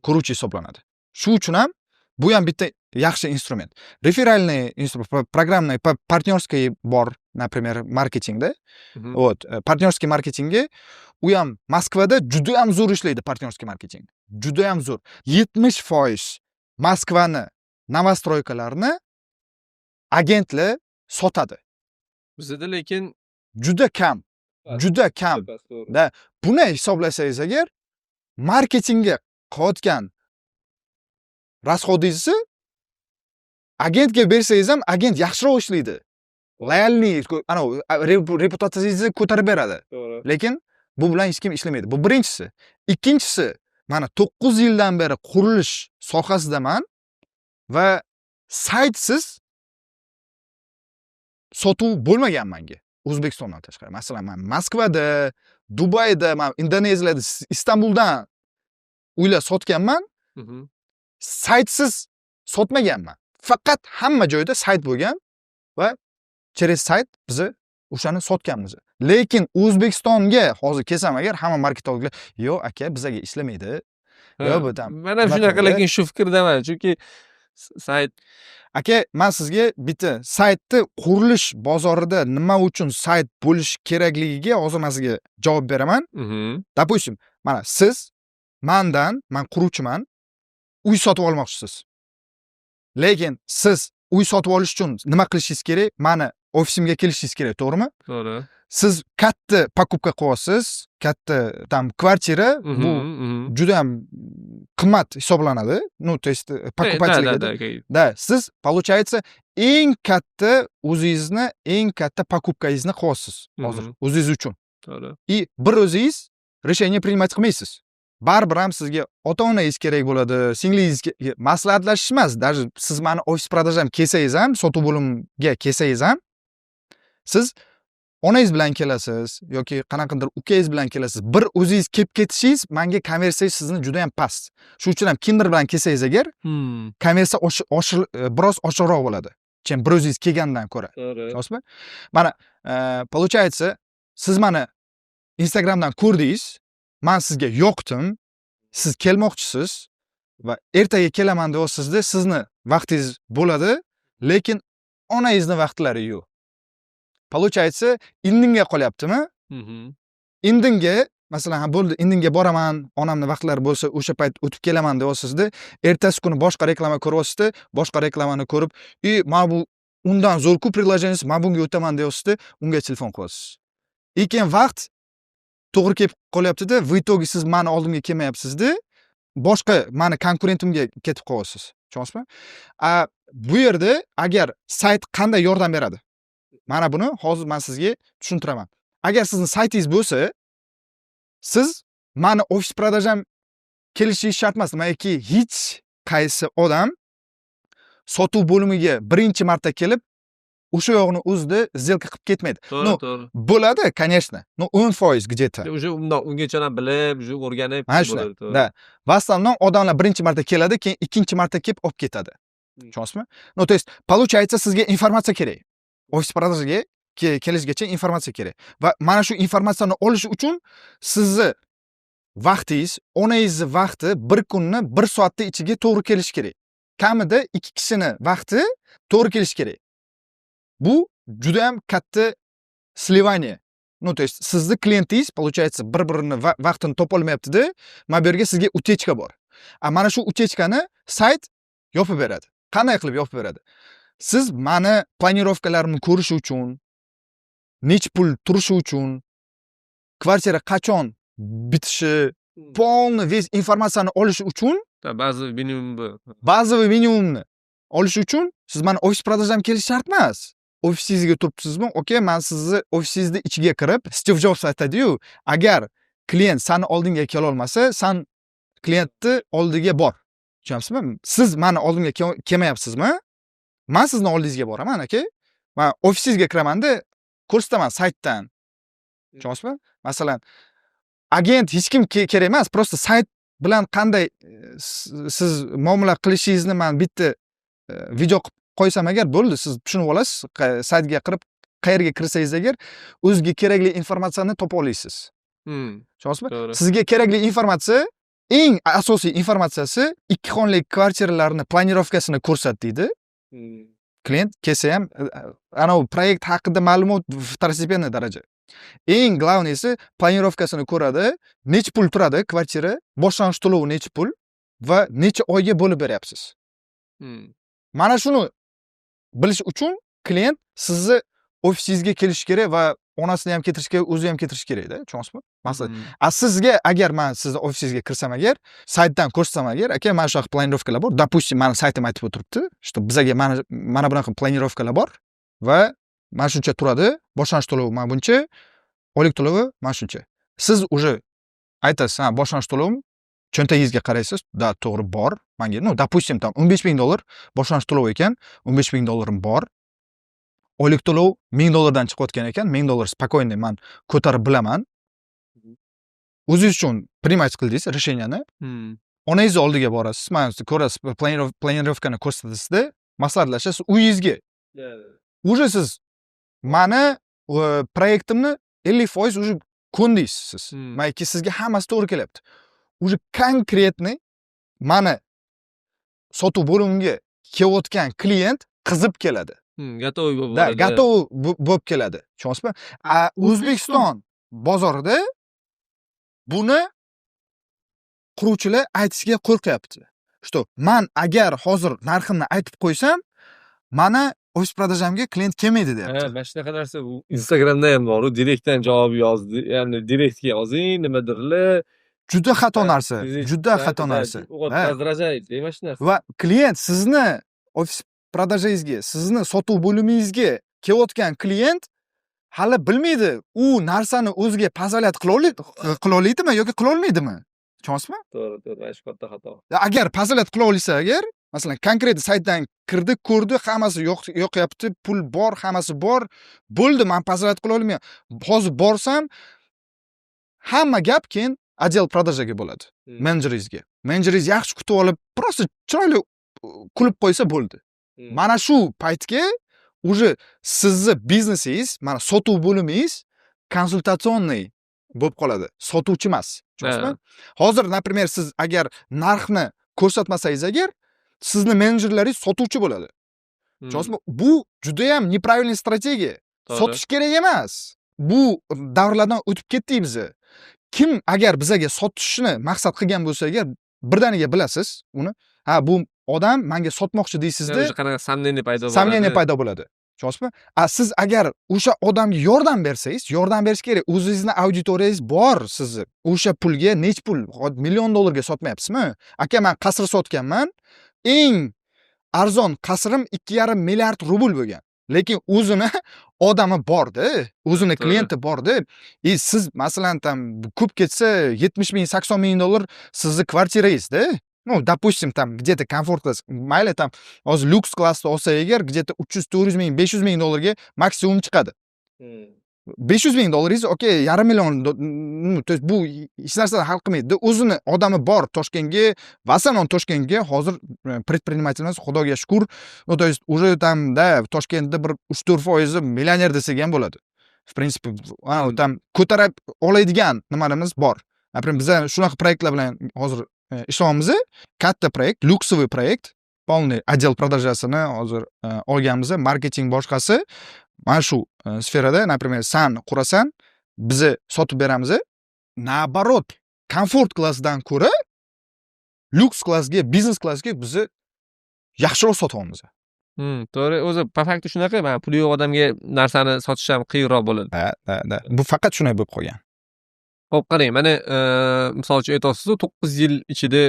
Ko'ruvchi hisoblanadi. Shu uchun ham bu ham bitta yaxshi instrument. Referalniy instrument, programmniy, partnyorskiy bor, например, marketingda. Вот, partnyorskiy marketingga u ham Moskvada juda ham zo'r ishlaydi partnyorskiy marketing. Juda ham zo'r. 70% Moskvani novostroykalarni agentlar sotadi. Bizda lekin juda kam. Juda kam. Da buni hisoblasangiz agar, marketingga qilayotgan расходingizni agentga bersangiz ham agent yaxshiroq ishlaydi. Loyalniy, ana reputatsiyangizni ko'tarib beradi. Lekin bu bilan hech kim ishlamaydi. Bu birinchisi. Ikkinchisi, mana 9 yildan beri qurilish sohasidaman va saytsiz sotuv bo'lmagan menga O'zbekistondan tashqari. Masalan, men Moskvada, Dubayda, men Indoneziyada, Istanbuldan uylar sotganman. saytsiz sotmaganman. Faqat hamma joyda sayt bo'lgan va через sayt biz o'shani sotganmiz. Lekin O'zbekistonga hozir kelsam agar hamma marketologlar, "Yo'q aka, bizaga ishlamaydi." Yo, bu tam. Men ham shunaqa, lekin shu fikrdaman. Chunki sayt Aka, men sizga bitta saytni qurilish bozorida nima uchun sayt bo'lish kerakligiga hozir men sizga javob beraman. Допустим, mana siz men quruvchiman, uy sotib olmoqchisiz. Lekin siz uy sotib olish uchun nima qilishingiz kerak? Meni ofisimga kelishingiz kerak, to'g'rimi? to'g'ri. Siz katta покупка qilyapsiz, katta tam kvartira, bu juda ham qimmat hisoblanadi. Ну, то есть покупательligida. Da, siz получается eng katta o'zingizni, eng katta покупканgizni qilyapsiz hozir o'zingiz uchun. To'g'ri. И bir o'zingiz решение принимать qilmaysiz. Baribir ham sizga ota-onangiz kerak bo'ladi, singlingizga maslahatlashish emas, даже siz meni ofis продажам kelsangiz ham, sotuv bo'limiga kelsangiz ham, siz onangiz bilan kelasiz yoki qanaqadir ukangiz bilan kelasiz. Bir o'zingiz kelib ketishingiz menga konversiya sizni juda ham past. Shuning uchun ham kimdir bilan kelsangiz agar, konversiya biroz oshiqroq bo'ladi. Chem bir o'zingiz kelgandan ko'ra. To'g'ri. Tushunasizmi? Mana, получается, siz meni Instagramdan ko'rdingiz, men sizga yoqdim, siz kelmoqchisiz va ertaga kelaman deyapsizda, sizni vaqtingiz bo'ladi, lekin onangizni vaqtlari yo'q. Получается, indinga qolyaptimi? Indinga, masalan, bo'ldi, indinga boraman, onamni vaqtlari bo'lsa, o'sha payt o'tib kelaman deyapsizda, ertasi kuni boshqa reklama ko'ryapsizda, boshqa reklamani ko'rib, "Men bu undan zo'r-ku предложениесі, men bunga o'taman" deyapsizda, unga telefon qilyapsiz. Keyin vaqt to'g'ri kelib qolyapti-da, в итоге siz meni oldimga kelmayapsiz-da, boshqa meni konkurentimga ketib qolyapsiz. Tushunasizmi? Bu yerda agar sayt qanday yordam beradi? Mana buni hozir men sizga tushuntiraman. Agar sizning saytingiz bo'lsa, siz meni ofis продажам kelishingiz shart emas. Yoki hech qaysi odam sotuv bo'limiga birinchi marta kelib, o'sha yo'g'ini o'zida сделка qilib ketmaydi. To'g'ri. Bo'ladi, конечно. 10% где-то. Уже ungacha ham bilib, уже o'rganib bo'ladi. Da. Va основном odamlar birinchi marta keladi, keyin ikkinchi marta kelib olib ketadi. Tushunasizmi? То есть, получается, sizga informatsiya kerak. Ofis продажаga kelishgacha informatsiya kerak. Va mana shu informatsiyani olish uchun sizni vaqtingiz, onangizni vaqti bir kunni 1 soatda ichiga to'g'ri kelishi kerak. Kamida 2 kishini vaqti to'g'ri kelishi kerak. Bu juda ham katta sливание. То есть, sizni klientingiz, получается, bir-birini vaqtini topolmayapti-da, mana bu yerga sizga utechka bor. Mana shu utechkani sayt yopib beradi. Qanday qilib yopib beradi? Siz meni planirovkalarimni ko'rish uchun, nech pul turishi uchun, kvartira qachon bitishi, полный весь informatsiyani olish uchun, bazaviy minimumni olish uchun siz meni ofis продажам kelish shart emas. Ofisingizga turibsizmi? Okey, men sizni ofisingizni ichiga kirib, Steve Jobs aytadi-yu, agar klient seni oldinga kela olmasa, sen klientni oldiga bor. Tushunasizmi? Siz meni oldimga kelmayapsizmi? Men sizni oldingizga boraman, aka. Men ofisingizga kiraman-da, ko'rsataman saytdan. Tushunasizmi? Masalan, agent hech kim kerak emas, просто sayt bilan qanday siz muomala qilishingizni men bitta video qilib qo'ysam agar bo'ldi, siz tushunib olasiz. Saytga kirib, qayerga kirsangiz agar o'zingizga kerakli informatsiyani topa olasiz. Tushunasizmi? Sizga kerakli informatsiya, eng asosiy informatsiyasi 2 xonali kvartiralarni planirovkasini ko'rsatdi. Klient kelsa ham ana u proyekt haqida ma'lumot второстепенный daraja. Eng главныйsi planirovkasini ko'radi, nech pul turadi kvartira, boshlang'ich to'lovi nech pul va necha oyga bo'lib beryapsiz. Mana shuni bilish uchun klient sizni ofisingizga kelish kerak va onasini ham keltirish kerak, o'zi ham keltirish kerak-da, tushunasizmi? Masalan, sizga agar men sizni ofisingizga kirsam agar, saytdan ko'rsam agar, aka, mana shunaqa planirovkalar bor. Допустим, meni saytim aytib o'tiribdi, что bizaga mana bunaqa planirovkalar bor va mana shuncha turadi, boshlang'ich to'lovi mana buncha, oylik to'lovi mana shuncha. Siz уже aytasiz, ha, boshlang'ich to'lovim cho'ntagingizga qaraysiz, da, to'g'ri bor. Menga, допустим, там $15,000 boshlang'ich to'lov ekan, $15,000 bor. Oylik to'lov $1,000 dan chiqayotgan ekan, $1,000 spokойно men ko'tarib bilaman. O'zingiz uchun принимать qildingiz решениeni. onangizni oldiga borasiz, mana shu ko'rasiz, planirovkani ko'rsatasizda, maslahatlashasiz uyingizga. Уже siz mani proyektimni 50% уже ko'ndingiz siz. Mayki sizga hammasi to'g'ri kelyapti. Уже konkretniy mani sotuv bo'limiga kelayotgan klient qizib keladi. Готовый bo'lib Da, boradi. готов bo'lib keladi. Tushunyapsizmi? O'zbekiston bozorida buni quruvchilar aytishga qo'rqyapti. Что man agar hozir narximni aytib qo'ysam, mana ofis продажамga klient kelmaydi deyapti. Mana shunaqa narsa bu Instagramda ham bor, direktdan javob yozdi, ya'ni direktga yozing, nimadirlar. Juda xato narsa, juda xato narsa. Раздражает, mana shu narsa. Va klient sizni ofis продажangizga, sizni sotuv bo'limingizga kelayotgan klient hali bilmaydi, u narsani o'ziga pazolat qila oladimi yoki qila olmaydimi? Tushunyapsizmi? To'g'ri, mana shu katta xato. Agar pazolat qila olsa, agar masalan konkret saytdan kirdi, ko'rdi, hammasi yoqyapti, pul bor, hammasi bor, bo'ldi, men pazolat qila olmayman. Hozir borsam hamma gap keyin отдел продажаga bo'ladi. Menejeringizga. Menejeringiz yaxshi kutib olib, просто chiroyli kulib qo'ysa bo'ldi. Mana shu paytga уже sizni biznesingiz, mana sotuv bo'limingiz konsultatsionniy bo'lib qoladi. Sotuvchi emas. Tushunasizmi? Hozir, например, siz agar narxni ko'rsatmasangiz agar, sizni menejerlaringiz sotuvchi bo'ladi. Tushunasizmi? Bu juda ham неправильный strategiya. Sotish kerak emas. Bu davrlardan o'tib ketdik biz. Kim agar bizaga sotishni maqsad qilgan bo'lsa agar, birdaniga bilasiz uni. Ha, bu odam menga sotmoqchi deysizda, O'sha qanaqa samleniya paydo bo'ladi. Samleniya paydo bo'ladi. Tushunyapsizmi? Siz agar o'sha odamga yordam bersangiz, yordam berish kerak. O'zingizning auditoriyangiz bor sizni. O'sha pulga nech pul? $1,000,000 sotmayapsizmi? Aka, men qasr sotganman. Eng arzon qasrim 2,5 milliard rubl bo'lgan. Lekin o'zini odami bor-da, o'zini klienti bor-da. Siz masalan tam ko'p ketsa 70 ming, 80 ming dollar sizni kvartirangizda. Ну, допустим, там где-то комфорт класс, mayli там hozir lyuks klassda olsa agar где-то 300-400 ming, 500 ming dollarga maksimum chiqadi. 500 ming dollaringiz, okey, $500,000, то есть bu hech narsani hal qilmaydi. O'zini odami bor Toshkentga, в основном Toshkentga hozir предпринимательimiz, Xudoga shukr, то есть уже там da Toshkentda bir 3-4% millioner desak ham bo'ladi. В принципе, tam ko'tarib oladigan nimalarimiz bor. Например, biz shunaqa proyektlar bilan hozir ishlayapmiz. Katta proyekt, lyuksовый proyekt, полный отдел продажасini hozir olganmiz, marketing boshqasi. Mana shu sferada, например, san qurasan, biz sotib beramiz. Наоборот, komfort klassdan ko'ra lyuks klassga, biznes klassga biz yaxshiroq sotyapmiz. To'g'ri, o'zi po fakti shunaqa, mana puli yo'q odamga narsani sotish ham qiyinroq bo'ladi. Da. Bu faqat shunday bo'lib qolgan. Xo'p, qarang, mana misol uchun aytasiz-ku, 9 yil ichida,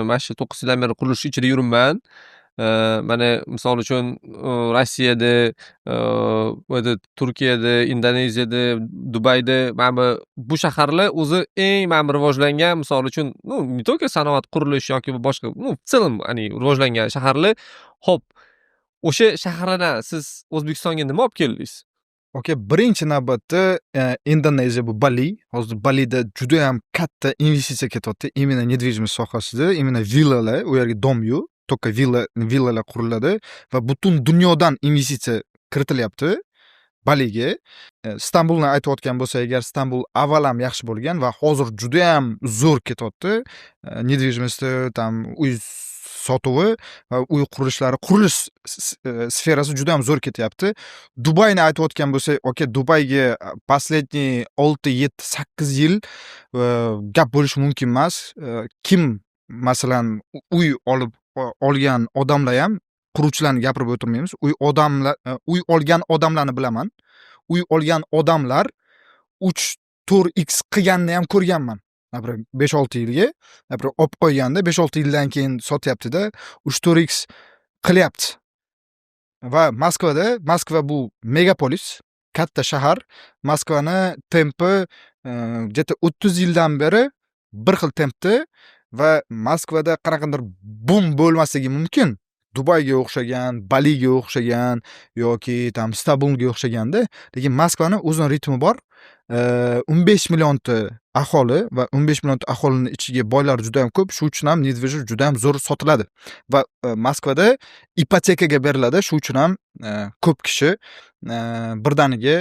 mana shu 9 yildan beri qurilish ichida yuribman. Mana misol uchun Rossiyada, Turkiyada, Indoneziyada, Dubayda, mana bu shaharlar o'zi eng mana rivojlangan, misol uchun, не только sanoat, qurilish yoki boshqa, в целом, rivojlangan shaharlar. Xo'p, o'sha shaharlardan siz O'zbekistonga nima olib keldingiz? Okey, birinchi navbatda Indoneziya, bu Bali. Hozir Balida juda ham katta investitsiya ketyapti, imенно недвижимость sohasida, imенно villalar, u yerga dom-yu, только villalar quriladi va butun dunyodan investitsiya kiritilyapti Baliga. Istanbulni aytayotgan bo'lsa agar, Istanbul avval ham yaxshi bo'lgan va hozir juda ham zo'r ketyapti. Недвижимость, tam uy sotuvi va uy qurilishlari, qurilish sferasi juda ham zo'r ketyapti. Dubayni aytayotgan bo'lsak, okey, Dubayga последний 6, 7, 8 yil gap bo'lishi mumkin emas. Kim masalan uy olgan odamlar ham, quruvchilarni gapirib o'tirmaymiz. Uy olgan odamlarni bilaman. Uy olgan odamlar 3-4x qilganini ham ko'rganman. 5-6 yilga, olib qo'yganda 5-6 yildan keyin sotyapti-da, 3-4x qilyapti. Va Moskva bu megapolis, katta shahar. Moskvani tempi где-то 30 yildan beri bir xil tempda va Moskvada qanaqadir bum bo'lmasligi mumkin. Dubayga o'xshagan, Baliga o'xshagan yoki tam Istanbulga o'xshaganda, lekin Moskvani o'zini ritmi bor. 15 millionta aholi va 15 millionta aholini ichiga boylar juda ham ko'p. Shu uchun ham недвижимость juda ham zo'r sotiladi va Moskvada ipotekaga beriladi. Shu uchun ham ko'p kishi birdaniga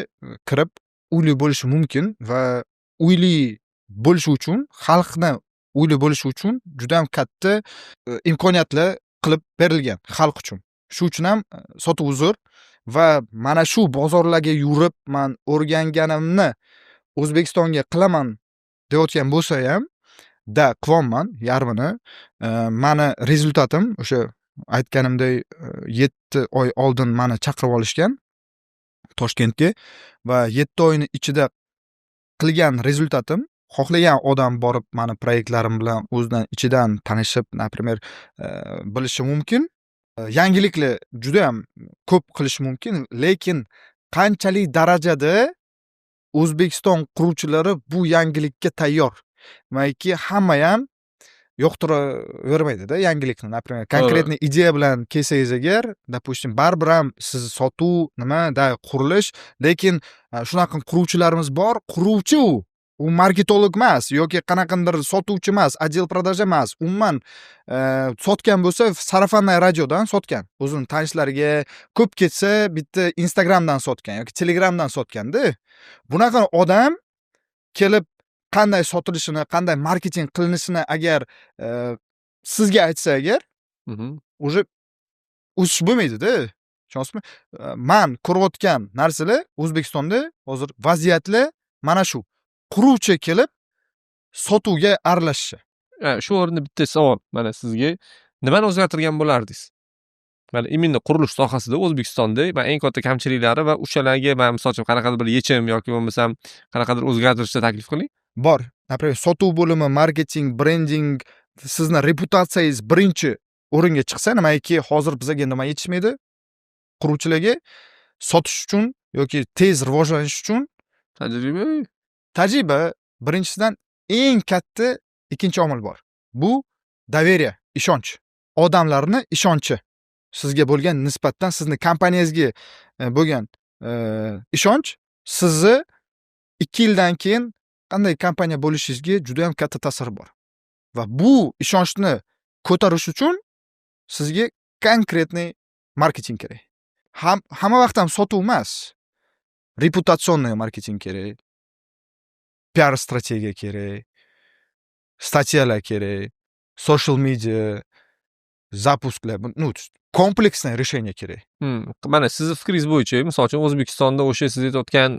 kirib uyli bo'lishi mumkin va uyli bo'lishi uchun, xalqni uyli bo'lishi uchun juda ham katta imkoniyatlar qilib berilgan xalq uchun. Shu uchun ham sotuv zo'r va mana shu bozorlarga yurib men o'rganganimni O'zbekistonga qilaman deyotgan bo'lsa ham quvonman yarmini. Mani rezultatim o'sha aytganimdek 7 oy oldin meni chaqirib olishgan Toshkentga va 7 oyning ichida qilgan rezultatim, xohlagan odam borib mani proyektlarim bilan o'zidan ichidan tanishib, например, bilishi mumkin. Yangiliklar juda ham ko'p qilish mumkin, lekin qanchalik darajada O'zbekiston quruvchilari bu yangilikka tayyor. Demakki, hamma ham yoqtiravermaydi-da yangilikni. Например, konkretniy ideya bilan kelsangiz agar, допустим, baribir ham siz sotuv qurilish, lekin shunaqa quruvchilarimiz bor. Quruvchi u marketolog emas yoki qanaqandir sotuvchi emas, отдел продажа emas. Umuman sotgan bo'lsa, sarafonniy radiodan sotgan. O'zini tanishlariga ko'p ketsa, bitta Instagramdan sotgan yoki Telegramdan sotganda. Bunaqa odam kelib qanday sotilishini, qanday marketing qilinishini agar sizga aytsa agar, уже o'sish bo'lmaydi-da. Tushunasizmi? Men ko'rayotgan narsalar O'zbekistonda hozir vaziyatlar mana shu. Quruvchi kelib sotuvga aralashishi. Shu o'rinda bitta savol mana sizga. Nimani o'zgartirgan bo'lardingiz? Mana imенно qurilish sohasida O'zbekistonda eng katta kamchiliklari va o'shalarga men misol uchun qanaqadir bir yechim yoki bo'lmasam qanaqadir o'zgartirishni taklif qiling. Bor. Например, sotuv bo'limi, marketing, brending, sizni reputatsiyangiz birinchi o'ringa chiqsa, nimaiki hozir bizga nima yetishmaydi? Quruvchilarga sotish uchun yoki tez rivojlanish uchun tajriba birinchisidan eng katta ikkinchi omil bor. Bu доверие, ishonch. Odamlarning ishonchi. Sizga bo'lgan nisbatdan sizni kompaniyangizga bo'lgan ishonch sizni 2 yildan keyin qanday kompaniya bo'lishingizga juda ham katta ta'siri bor. Va bu ishonchni ko'tarish uchun sizga konkretniy marketing kerak. Hamma vaqt ham sotuv emas. Reputatsionniy marketing kerak. PR strategiya kerak. Statyalar kerak. Social media, zapusklar, kompleksniy решение kerak. Mana sizni fikringiz bo'yicha, misol uchun O'zbekistonda o'sha siz aytayotgan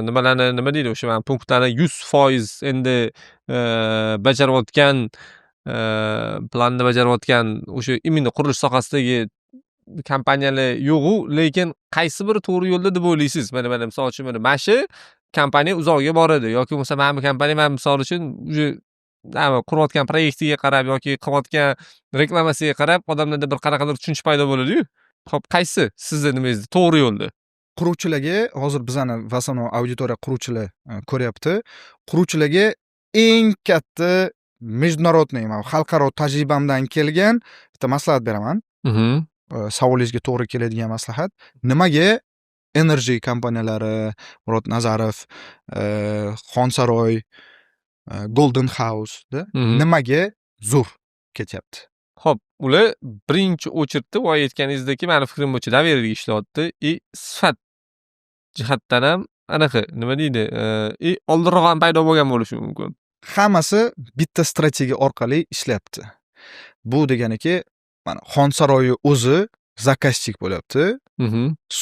nimalarni, nima deydi, o'sha mana punktlarni 100% endi bajarayotgan, planni bajarayotgan o'sha imенно qurilish sohasidagi kompaniyalar yo'q-u, lekin qaysi biri to'g'ri yo'lda deb o'ylaysiz? Mana misol uchun mana shu kompaniya uzoqga boradi yoki bo'lmasa mana bu kompaniya men misol uchun qurayotgan proyektiga qarab yoki qilayotgan reklamasiga qarab odamlarda bir qanaqadir tushunch paydo bo'ladi-yu. Xo'p, qaysi sizni nimangizda to'g'ri yo'lda? Quruvchilarga hozir bizani в основном auditoriya quruvchilar ko'ryapti. Quruvchilarga eng katta международный, xalqaro tajribamdan kelgan bitta maslahat beraman. Savolingizga to'g'ri keladigan maslahat. Nimaga energy kompaniyalari, Murod Nazarov, Xonsaroy, Golden House nimaga zo'r ketyapti? Xo'p, ular birinchi o'chirtda voy aytganingizdek, meni fikrim bo'yicha доверие ishlayapti. Sifat jihatdan ham anaqa, nima deydi? Oldinroq ham paydo bo'lgan bo'lishi mumkin. Hammasi bitta strategiya orqali ishlayapti. Bu deganiki, mana Xonsaroyi o'zi zakazchik bo'lyapti.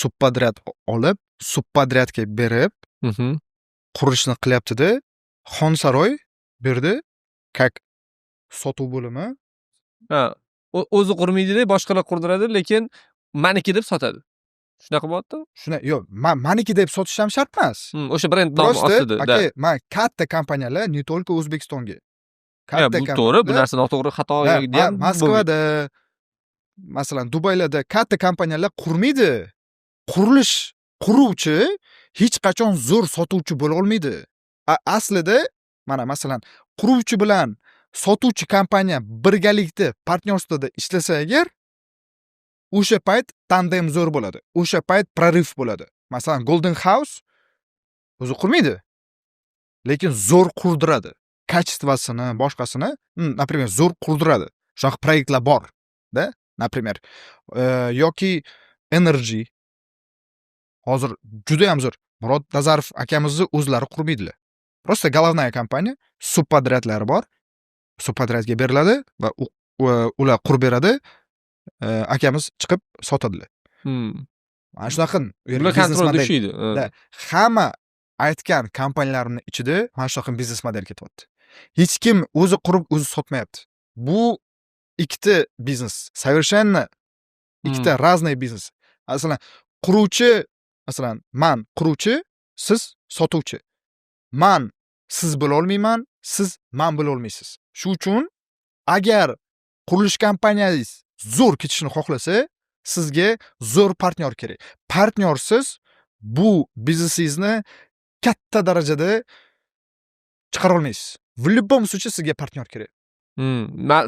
Subpodrad olib, subpodradga berib, qurilishni qilyapti-da. Xonsaroy berdi, как sotuv bo'limi. O'zi qurmaydi-da, boshqalar qurdiradi, lekin meniki deb sotadi. Shunaqa bo'lyapti? Yo'q, meniki deb sotish ham shart emas. O'sha brend nomi ostida. Men katta kompaniyalar, не только O'zbekistonga. Katta bu to'g'ri, bu narsa noto'g'ri, xato ham. Moskvada, masalan, Dubaylarda katta kompaniyalar qurmaydi. Quruvchi hech qachon zo'r sotuvchi bo'la olmaydi. Aslida mana masalan quruvchi bilan sotuvchi kompaniya birgalikda partnyorствоda ishlasa agar o'sha payt tandem zo'r bo'ladi. O'sha payt prorыв bo'ladi. Masalan, Golden House o'zi qurmaydi, lekin zo'r qurdiradi. Kачествосini, boshqasini, например, zo'r qurdiradi. Shunaqa proyektlar bor, da, например. Yoki Energy hozir juda ham zo'r. Murod Nazarov akamizni o'zlari qurmaydilar. Просто головная kompaniya, subpodryadlari bor. Subpodryadga beriladi va ular qurib beradi. Akamiz chiqib sotadilar. Mana shunaqa Ular kontrolda ishlaydi. Hamma aytgan kompaniyalarning ichida mana shunaqa biznes model ketyapti. Hech kim o'zi qurib o'zi sotmayapti. Bu ikkita biznes, совершенно ikkita разный biznes. Masalan, quruvchi, masalan, men quruvchi, siz sotuvchi. Men siz bo'la olmayman, siz men bo'la olmaysiz. Shu uchun agar qurilish kompaniyangiz zo'r ketishni xohlasa, sizga zo'r partnyor kerak. Partnyorsiz bu biznesingizni katta darajada chiqara olmaysiz. В любом случае sizga partnyor kerak.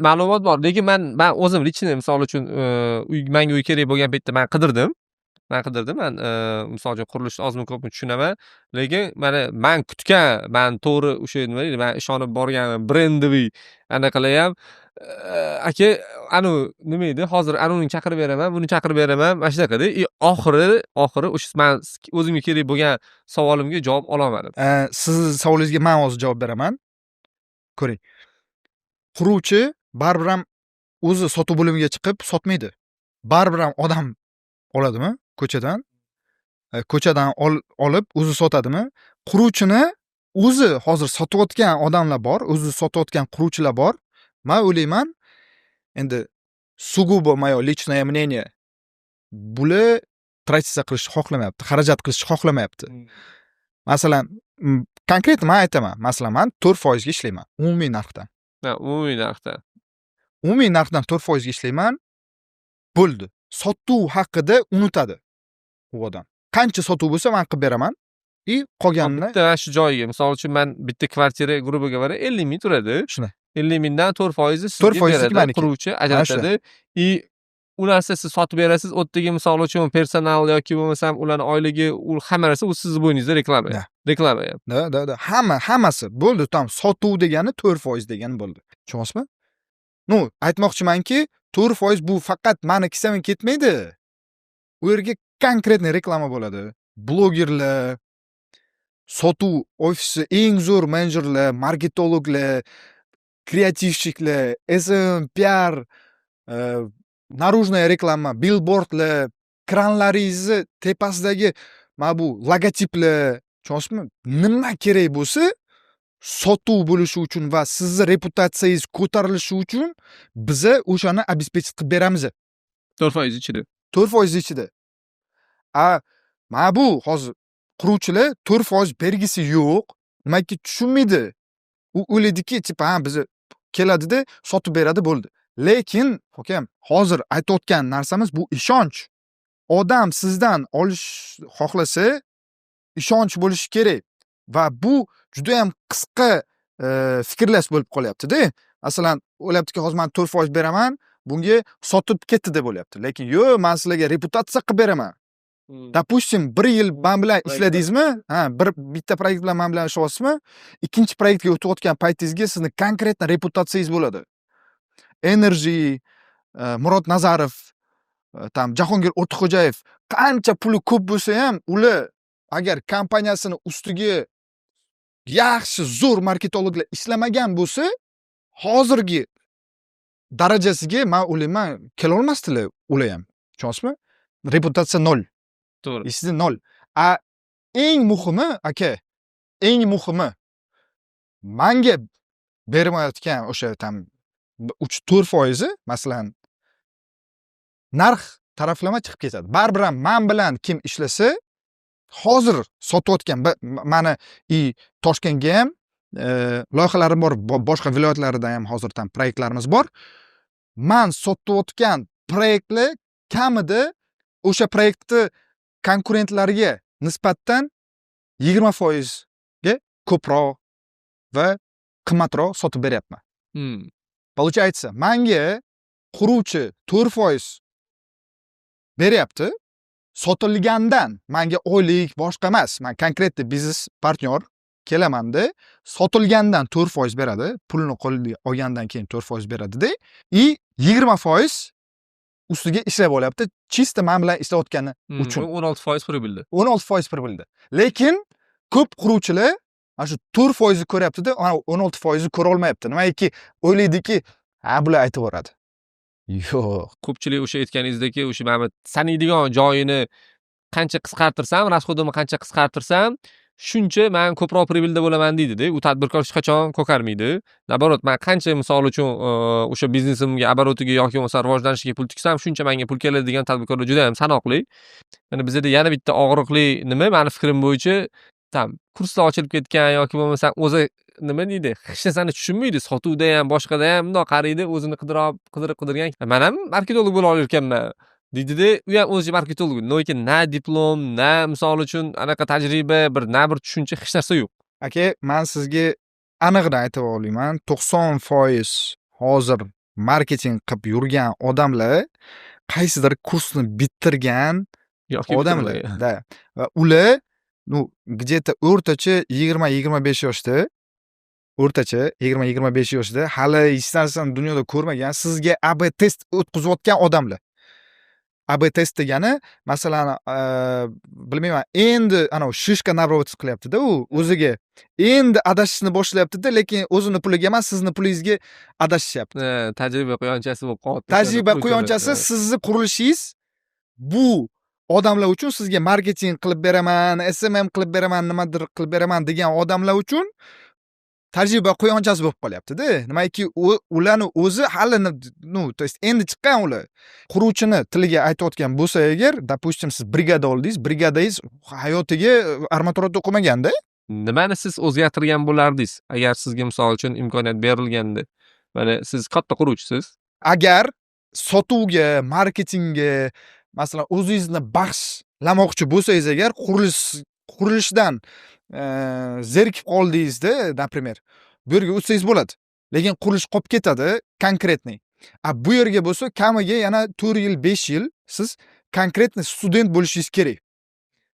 Ma'lumot bor, lekin men o'zim lichni misol uchun menga uy kerak bo'lgan paytda men qidirdim. Men misol uchun qurilishni ozmi ko'pmi tushunaman, lekin men kutgan, men to'g'ri o'sha nima deydi, men ishonib borgan brendiviy anaqalar ham aka nima edi, hozir uning chaqirib beraman, buni chaqirib beraman, mana shunaqada. Oxiri o'sha men o'zimga kerak bo'lgan savolimga javob ololmadim. Sizni savolingizga men hozir javob beraman. Ko'ring. Quruvchi baribir ham o'zi sotuv bo'limiga chiqib sotmaydi. Baribir ham odam oladimi ko'chadan? Ko'chadan olib o'zi sotadimi? Quruvchini o'zi hozir sotayotgan odamlar bor, o'zi sotayotgan quruvchilar bor. Men o'ylayman, endi sugubo moyo личное мнение, bular tratиться qilishni xohlamayapti, xarajat qilishni xohlamayapti. Masalan, konkretno men aytaman. Masalan, men 4% ga ishlayman, umumiy narxdan. Umumiy narxdan. Umumiy narxdan 4% ga ishlayman. Bo'ldi. Sotuv haqida unutadi u odam. Qancha sotuv bo'lsa men qilib beraman. Qolganini bitta shu joyiga, misol uchun men bitta kvartira grubiga bera 50 ming turadi. Shuni. 50 mingdan 4% sizga beradi, quruvchi ajratadi. U narsa siz sotib berasiz, o'tdagi misol uchun personal yoki bo'lmasam ularning oyligi, u hamma narsa u sizni bo'yningizda reklama. Reklama ham. Da. Hammasi bo'ldi. Tam sotuv degani 4% degani bo'ldi. Tushunyapsizmi? Aytmoqchimanki, 4% bu faqat meni kisam ketmaydi. U yerga konkretniy reklama bo'ladi. Blogerlar, sotuv ofisi eng zo'r menejerlar, marketologlar, kreativchiklar, SM, PR, наружная reklama, billboardlar, kranlaringizni tepasidagi mana bu logotiplar, tushunyapsizmi? Nima kerak bo'lsa, sotuv bo'lishi uchun va sizni reputatsiyangiz ko'tarilishi uchun biza o'shani обеспечить qilib beramiz. 4% ichida. 4% ichida. Mana bu hozir quruvchilar 4% bergisi yo'q. Nimaga tushunmaydi? U o'ylaydiki, tipa bizni keladida sotib beradi bo'ldi. Lekin, hokam, hozir aytayotgan narsamiz bu ishonch. Odam sizdan olish xohlasa, ishonch bo'lishi kerak. Va bu juda ham qisqa fikrlash bo'lib qolyapti-da. Masalan, o'ylayaptiki, hozir men 4% beraman, bunga sotib ketdi deb o'ylayapti. Lekin yo'q, men sizlarga reputatsiya qilib beraman. Допустим, 1 yil men bilan ishladingizmi? Bitta proyekt bilan men bilan ishlayapsizmi? Ikkinchi proyektga o'tayotgan paytingizga sizni konkretno reputatsiyangiz bo'ladi. Energy, Murod Nazarov, Jahongir O'rtaxo'jayev qancha puli ko'p bo'lsa ham, ular agar kompaniyasini ustiga yaxshi zo'r marketologlar ishlamagan bo'lsa, hozirgi darajasiga men o'ylayman kela olmasdilar ular ham. Tushunyapsizmi? Reputatsiya 0. To'g'ri. Ishida 0. Eng muhimi, aka, eng muhimi menga bermayotgan o'sha 3-4% masalan narx taraflama chiqib ketadi. Baribir ham men bilan kim ishlasa, hozir sotayotgan mani Toshkentga ham loyihalarim bor, boshqa viloyatlarda ham hozir proyektlarimiz bor. Men sotayotgan proyektlar kamida o'sha proyektni konkurentlariga nisbatan 20% ga ko'proq va qimmatroq sotib beryapman. Получается, menga quruvchi 4% beryapti. Sotilgandan menga oylik boshqa emas. Men konkretni biznes partnyor kelamanda sotilgandan 4% beradi. Pulni qo'lga olgandan keyin 4% beradida. И 20% ustiga ishlab olyapti. Chista men bilan ishlayotgani uchun. 16% pribildi. 16% pribildi. Lekin ko'p quruvchilar ana shu 4% ni ko'ryapti-da, 16% ni ko'ra olmayapti. Nimaiki o'ylaydiki, ha bular aytib boradi. Yo'q. Ko'pchilik o'sha aytganingizdek, o'sha mana sanaydigan joyini qancha qisqartirsam, rasxodimni qancha qisqartirsam, shuncha men ko'proq pribilda bo'laman deydi-da. U tadbirkor hech qachon ko'karmaydi. Naborot, men qancha misol uchun o'sha biznesimga oborotiga yoki bo'lmasa rivojlanishiga pul tiksam, shuncha menga pul keladi degan tadbirkorlar juda ham sanoqli. Mana bizda yana bitta og'riqli nima, meni fikrim bo'yicha, tam kurslar ochilib ketgan yoki bo'lmasa o'zi nima deydi, hech narsani tushunmaydi, sotuvda ham, boshqada ham bundoq qaraydi, o'zini qidirgan. Men ham marketolog bo'la olarkanman deydi-da, u ham o'zicha marketolog. Lekin na diplom, na misol uchun anaqa tajriba, na bir tushuncha hech narsa yo'q. Aka, men sizga aniqdan aytib olayman, 90% hozir marketing qilib yurgan odamlar qaysidir kursni bitirgan odamlar. Da. Va ular где-то o'rtacha 20-25 yoshda, o'rtacha 20-25 yoshda hali hech narsani dunyoda ko'rmagan, sizga AB test o'tkazayotgan odamlar. AB test degani, masalan, bilmayman, endi ana shishka nabrovost qilyapti-da, u o'ziga endi adashishni boshlayapti-da, lekin o'zini puliga emas, sizning pulingizga adashyapti. Tajriba quyonchasi bo'lib qoldi. Tajriba quyonchasi sizni qurilishingiz bu odamlar uchun, sizga marketing qilib beraman, SMM qilib beraman, nimadir qilib beraman degan odamlar uchun tajriba quyonchasi bo'lib qolyapti-da. Nimaiki ularni o'zi hali то есть endi chiqqan ular. Quruvchini tiliga aytayotgan bo'lsa agar, допустим, siz brigada oldingiz, brigadangiz hayotiga armaturada o'qimagan-da. Nimani siz o'zgartirgan bo'lardingiz, agar sizga misol uchun imkoniyat berilganda? Mana siz katta quruvchisiz. Agar sotuvga, marketingga, masalan, o'zingizni baxshlamoqchi bo'lsangiz agar, qurilishdan zerikib qoldingizda, например, bu yerga o'tsangiz bo'ladi. Lekin qurilish qolib ketadi, konkretniy. Bu yerga bo'lsa, kamiga yana 4 yil, 5 yil siz konkretniy student bo'lishingiz kerak.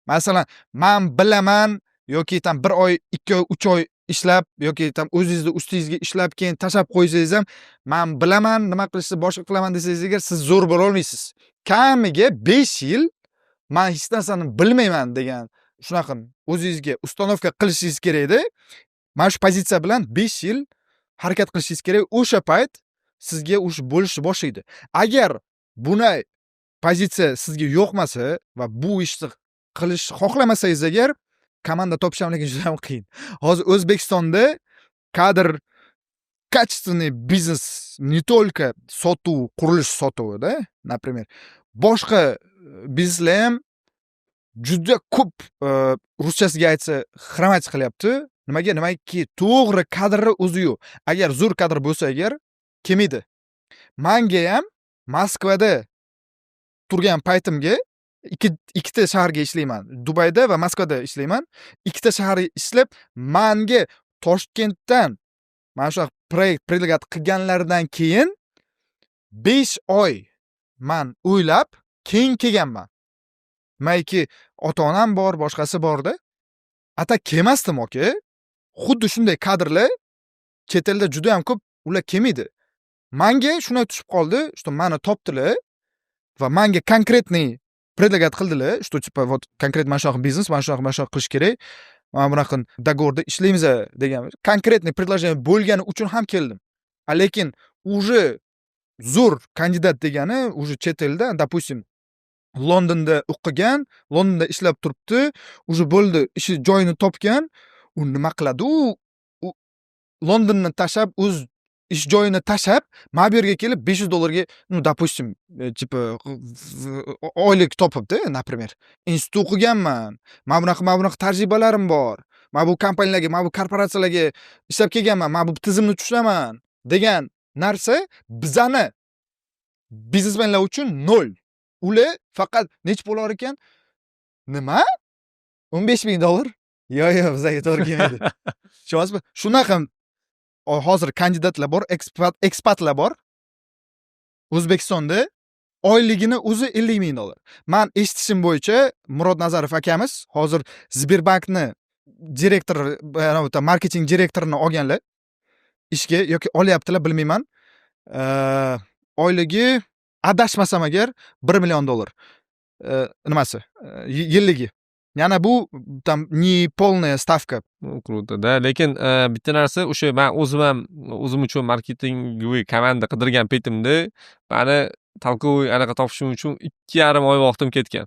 Masalan, men bilaman yoki tam 1 oy, 2 oy, 3 oy ishlab yoki tam o'zingizning ustingizga ishlab keyin tashab qo'ysangiz ham, men bilaman, nima qilishni boshqa qilaman desangiz agar, siz zo'r bo'la olmaysiz. Kamiga 5 yil men hech narsani bilmayman degan shunaqa o'zingizga uстановка qilishingiz kerak-da. Mana shu pozitsiya bilan 5 yil harakat qilishingiz kerak. O'sha payt sizga o'sha bo'lishni boshlaydi. Agar bunday pozitsiya sizga yo'qmasa va bu ishni qilishni xohlamasangiz agar, komanda topish ham lekin juda ham qiyin. Hozir O'zbekistonda kadr качественный biznes, не только sotuv, qurilish sotuvi-da, например, boshqa bizneslar ham juda ko'p, ruschasiga aytsa, xromat qilyapti. Nimaga? Nimaiki to'g'ri kadrni o'zi yo'q. Agar zo'r kadr bo'lsa agar, kelmaydi. Menga ham Moskvada turgan paytimga ikkita shaharga ishlayman. Dubayda va Moskvada ishlayman. Ikkita shaharga ishlab, menga Toshkentdan mana shu proyekt predlagat qilganlardan keyin 5 oy men o'ylab keyin kelganman. Nimaiki ota-onam bor, boshqasi borda. Ata kelmasdim aka. Xuddi shunday kadrlar chet elda juda ham ko'p, ular kelmaydi. Menga shunday tushib qoldi, что meni topdilar va menga konkretniy predlagat qildilar, что типа вот konkret mana shunaqa biznes, mana shunaqa qilish kerak. Mana bunaqa договорda ishlaymiz degan konkretniy предложение bo'lgani uchun ham keldim. Lekin уже zo'r kandidat degani уже chet elda, допустим, Londonda o'qigan, Londonda ishlab turibdi, уже bo'ldi, ish joyini topgan. U nima qiladi? U Londonni tashab, o'z ish joyini tashab, mana bu yerga kelib $500 допустим, типа oylik topibdi, например. Institut o'qiganman. Mana bunaqa tajribalarim bor. Mana bu kompaniyalarga, mana bu korporatsiyalarga ishlab kelganman. Mana bu tizimni tushunaman degan narsa bizani biznesmenlar uchun nol. Ular faqat nech bo'lar ekan? Nima? $15,000? Yo'q, bizga to'g'ri kelmaydi. Tushunasizmi? Shunaqa hozir kandidatlar bor, ekspatlar bor. O'zbekistonda oyligini o'zi $50,000. Men eshitishim bo'yicha Murod Nazarov akamiz hozir Sberbankni direktori, marketing direktorini olganlar ishga yoki olyaptilar bilmayman. Oyligi adashmasam agar $1,000,000. Nimasi? Yilligi. Yana bu tam не полная ставка. Kruto-da. Lekin bitta narsa o'sha men o'zim ham o'zim uchun marketingoviy komanda qidirgan paytimda mani толковый anaqa topishim uchun 2,5 oy vaqtim ketgan.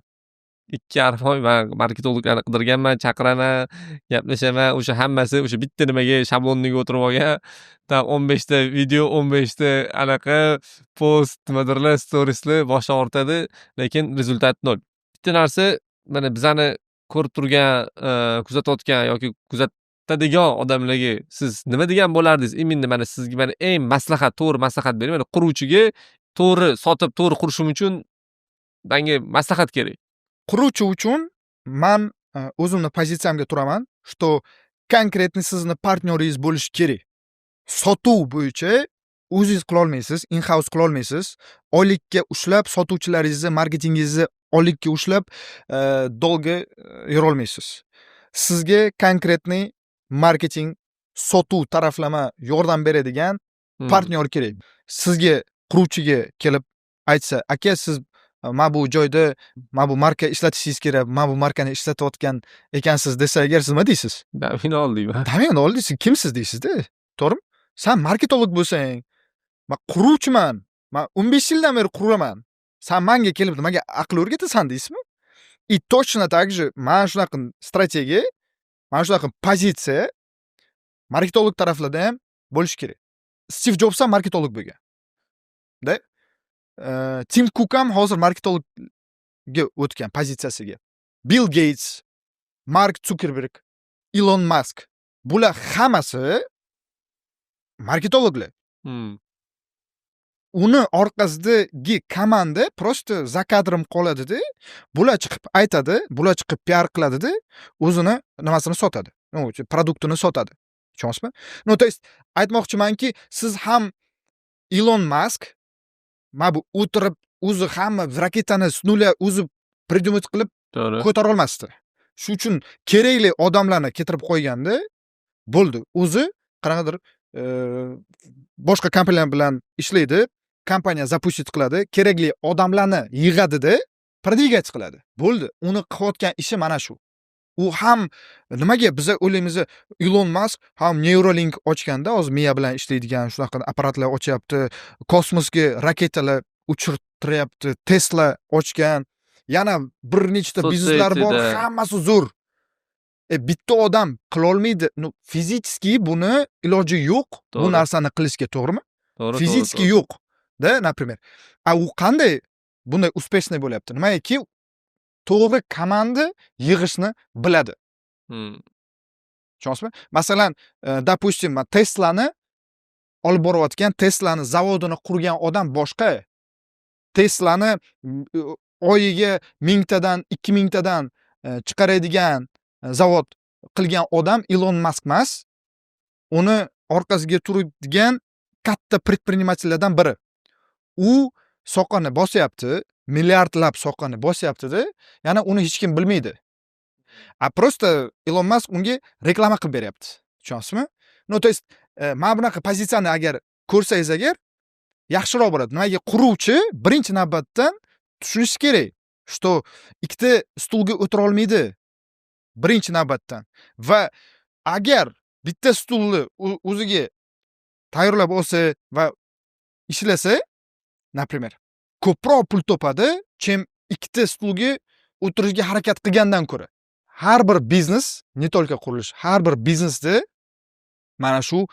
2,5 oy men marketologlarni qidirganman, chaqiraman, gaplashaman. O'sha hammasi o'sha bitta nimaga shablonniga o'tirib olgan. Tam 15 ta video, 15 ta anaqa post, nimadirlar, storieslar bosh og'ritadi, lekin rezultat nol. Bitta narsa mana bizani ko'rib turgan, kuzatayotgan yoki kuzatadigan odamlarga siz nima degan bo'lardingiz? Imminni mana sizga mana eng maslahat, to'g'ri maslahat bering. Mana quruvchiga to'g'ri sotib, to'g'ri qurishim uchun menga maslahat kerak. Quruvchi uchun men o'zimni pozitsiyamga turaman, что конкретно sizni partnyoringiz bo'lishi kerak. Sotuv bo'yicha o'zingiz qila olmaysiz, in-house qila olmaysiz. Oylikka ushlab sotuvchilaringizni, marketingingizni oylikka ushlab dolga yura olmaysiz. Sizga konkretniy marketing, sotuv taraflama yordam beradigan partnyor kerak. Sizga quruvchiga kelib aytsa, aka siz mana bu joyda mana bu marka ishlatishingiz kerak, mana bu markani ishlatayotgan ekansiz desa agar siz nima deysiz? Damini ol deyman. Damini ol deysiz, kimsiz deysiz-da. To'g'rimi? Sen marketolog bo'lsang, men quruvchiman, men 15 yildan beri quraman. Sen menga kelib nimaga aql o'rgatasan deysizmi? И точно так же mana shunaqa strategiya, mana shunaqa pozitsiya marketolog taraflarda ham bo'lishi kerak. Stiv Jobs ham marketolog bo'lgan. Da? Tim Cook ham hozir marketologga o'tgan pozitsiyasiga. Bill Gates, Mark Zuckerberg, Elon Musk bular hammasi marketologlar. Uni orqasidagi komanda просто za kadrim qoladi-da, bular chiqib aytadi, bular chiqib PR qiladi-da, o'zini nimasini sotadi. Produktini sotadi. Tushunasizmi? No, то есть aytmoqchimanki, siz ham Elon Musk mana bu o'tirib o'zi hamma raketani s nula o'zi prидумать qilib ko'tara olmasdi. Shuning uchun kerakli odamlarni keltirib qo'yganda bo'ldi. O'zi qanaqadir boshqa kompaniyalar bilan ishlaydi, kompaniya запустить qiladi, kerakli odamlarni yig'adi-da, продвигать qiladi. Bo'ldi. Uni qilayotgan ishi mana shu. U ham nimaga biz o'ylaymiz, Elon Musk ham Neuralink ochganda, hozir miya bilan ishlaydigan shunaqa apparatlar ochyapti, kosmosga raketalar uchirtiryapti, Tesla ochgan, yana bir nechta bizneslar bor, hammasi zo'r. Bitta odam qila olmaydi. Fizически buni iloji yo'q bu narsani qilishga, to'g'rimi? To'g'ri. Fizически yo'q. Da, например. U qanday bunday успешный bo'lyapti? Nimaki to'g'ri komanda yig'ishni biladi. Tushunasizmi? Masalan, допустим, Tesla'ni olib borayotgan, Tesla'ni zavodini qurgan odam boshqa. Tesla'ni oyiga 1000 tadan, 2000 tadan chiqaradigan zavod qilgan odam Elon Musk emas. Uni orqasiga turadigan katta предпринимательlardan biri. U soqani bosyapti, milliardlab soqani bosyapti-da, yana uni hech kim bilmaydi. Просто Elon Musk unga reklama qilib beryapti. Tushunasizmi? No, то есть mana bunaqa pozitsiyani agar ko'rsangiz agar yaxshiroq bo'ladi. Nimaga quruvchi birinchi navbatdan tushunishi kerak, что ikkita stulga o'tira olmaydi. Birinchi navbatdan. Va agar bitta stulni o'ziga tayyorlab olsa va ishlasa, например, ko'proq pul topadi, chem ikkita stulga o'tirishga harakat qilgandan ko'ra. Har bir biznes, не только qurilish, har bir biznesda mana shu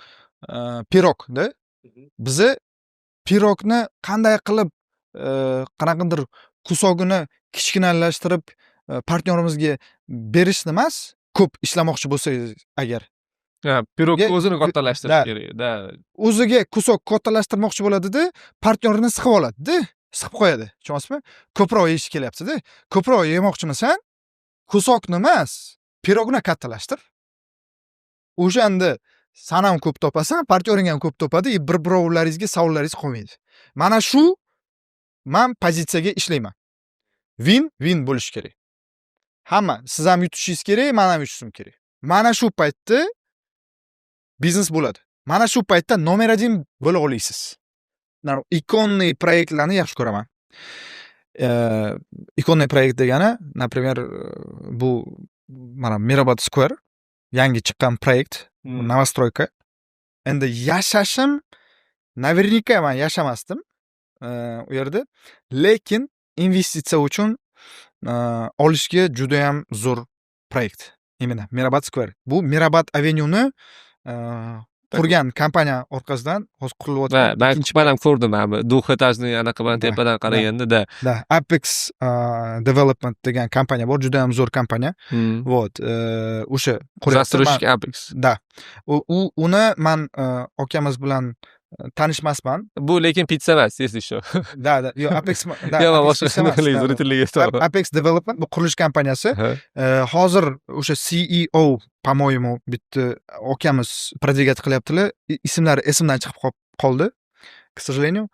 pirog-da. Bizi pirogni qanday qilib qanaqadir kusogini kichkinalashtirib partnyorimizga berishni emas, ko'p ishlamoqchi bo'lsangiz agar. Pirogni o'zini kattalashtirish kerak, da. O'ziga kusok kattalashtirmoqchi bo'ladi-da, partnyorini siqib oladi-da, siqib qo'yadi. Tushunasizmi? Ko'proq yeyish kelyapti-da. Ko'proq yemoqchimisan, kusokni emas, pirogni kattalashtir. O'shanda san ham ko'p topasan, partnyoring ham ko'p topadi, birovlaringizga savollaringiz qolmaydi. Mana shu men pozitsiyaga ishlayman. Win bo'lishi kerak. Hamma siz ham yutishingiz kerak, men ham yutishim kerak. Mana shu paytda biznes bo'ladi. Mana shu paytda nomer 1 bo'la olasiz. Ikonniy proyektlarni yaxshi ko'raman. Ikonniy proyekt degani, например, bu mana Mirabad Square yangi chiqqan proyekt, новостройка. Endi yashashim navernika men yashamasdim u yerda, lekin investitsiya uchun olishga juda ham zo'r proyekt. Именно Mirabad Square. Bu Mirabad Avenue'ni qurgan kompaniya orqasidan hozir qurilayotgan. Ben chiqman ham ko'rdim mana bu duxetajni anaqa bilan tepadan qaraganda da Apex Development degan kompaniya bor, juda ham zo'r kompaniya. Вот, o'sha Застройщик Apex. Da. Uni men akamiz bilan tanishmasman. Bu lekin pizza emas, если что. Da, yo Apex, da. Yo, boshqa Apex Development bu qurilish kompaniyasi. Hozir o'sha CEO, по-моему, bitta akamiz продвигать qilyaptilar. Ismlari esimdan chiqib qoldi. К сожалению.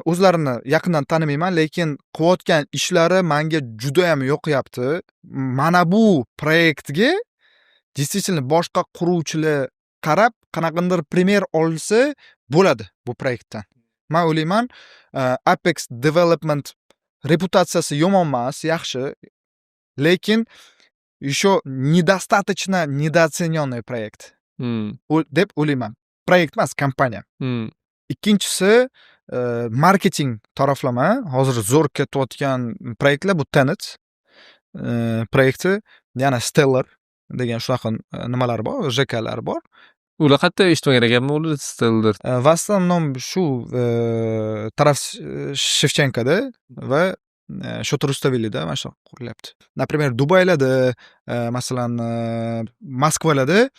O'zlarini yaqindan tanimayman, lekin qilayotgan ishlari menga juda ham yoqyapti. Mana bu proyektga действительно boshqa quruvchilar qarab qanaqandir primer olsa bo'ladi bu proyektdan. Men o'ylayman, Apex Development reputatsiyasi yomon emas, yaxshi, lekin еще недостаточно недооцененный proyekt. deb o'ylayman. Proyekt emas, kompaniya. Ikkinchisi marketing taraflama. Hozir zo'r ketayotgan proyektlar bu Tenet proyekti, yana Stellar degan shunaqa nimalar bor, JKlar bor. Ular qayerda eshitmagan ekanman, ular Stellar. В основном shu taraf Shevchenkada va Shotorustavillida mana shu qurilyapti. Например, Dubaylarda, masalan, Moskvalarda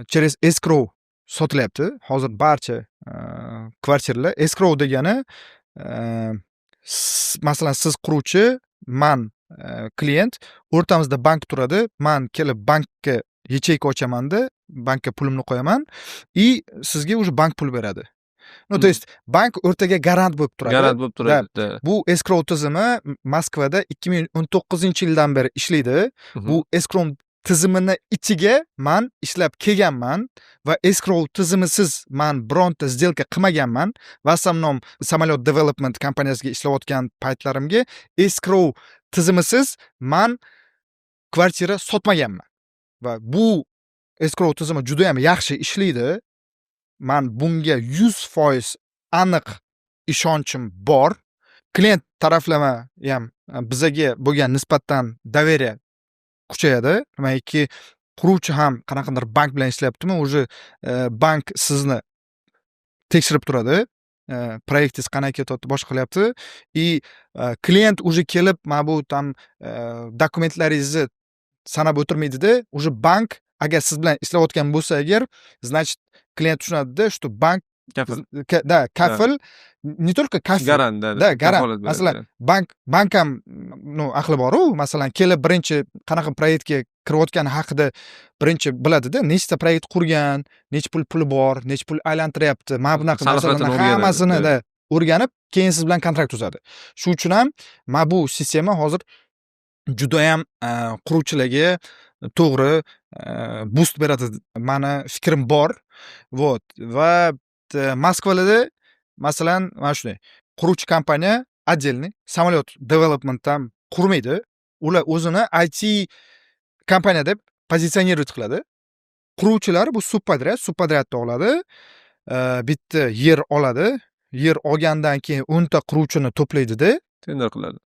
через escrow sotilyapti. Hozir barcha kvartiralar escrow degani, masalan, siz quruvchi, men klient, o'rtamizda bank turadi. Men kelib bankka yecheyka ochaman-da, bankka pulimni qo'yaman и sizga уже bank pul beradi. Ну, то есть bank o'rtaga garant bo'lib turadi. Garant bo'lib turadi. Bu escrow tizimi Moskvada 2019-yildan beri ishlaydi. Bu escrow tizimini ichiga men ishlab kelganman va escrow tizimisiz men bironta сделка qilmaganman. Va samnom samolyot development kompaniyasiga ishlayotgan paytlarimga escrow tizimisiz men kvartira sotmaganman. Va bu escrow tizimi juda ham yaxshi ishlaydi. Men bunga 100% aniq ishonchim bor. Klient taraflama ham bizaga bo'lgan nisbatan доверие kuchayadi. Demakki, quruvchi ham qanaqadir bank bilan ishlayaptimi, уже bank sizni tekshirib turadi. Proyektingiz qanaqa ketyapti, boshqa qilyapti. И klient уже kelib, mana bu tam dokumentlaringizni sanab o'tirmaydi-da, уже bank agar siz bilan ishlayotgan bo'lsa agar, значит, klient tushunadi-da, что bank kafil, не только kafil, garant, da, garant. Masalan, bank ham, ну, aqli bor-ku, masalan, kelib birinchi qanaqa proyektga kirayotgani haqida birinchi biladi-da, nechta proyekt qurgan, nech puli bor, nech pul aylantiryapti. Mana bunaqa masalalarni hammasini o'rganib, keyin siz bilan kontrakt tuzadi. Shu uchun ham mana bu sistema hozir juda ham quruvchilarga to'g'ri boost beradi. Mani fikrim bor. Вот. Va Moskvada masalan, mana shunday quruvchi kompaniya отдельный samolyot development ham qurmaydi. Ular o'zini IT kompaniya deb pozitsionировать qiladi. Quruvchilar bu subpodrad oladi. Bitta yer oladi. Yer olgandan keyin 10 ta quruvchini to'playdi-da,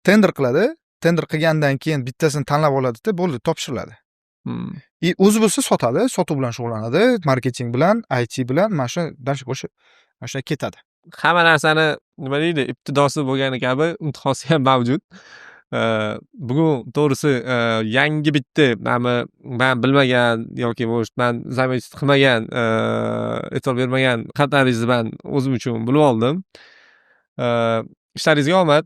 tender qiladi. Tender qilgandan keyin bittasini tanlab oladi-da, bo'ldi, topshiriladi. O'zi bo'lsa sotadi, sotuv bilan shug'ullanadi, marketing bilan, IT bilan, mana shu o'sha ketadi. Hamma narsani nima deydi, ibtidosi bo'lgani kabi intihosi ham mavjud. Bugun to'g'risi yangi bitta men bilmagan yoki men zamoyist qilmagan, e'tibor bermagan qatlaringizni men o'zim uchun bilib oldim. Ishlaringizga omad.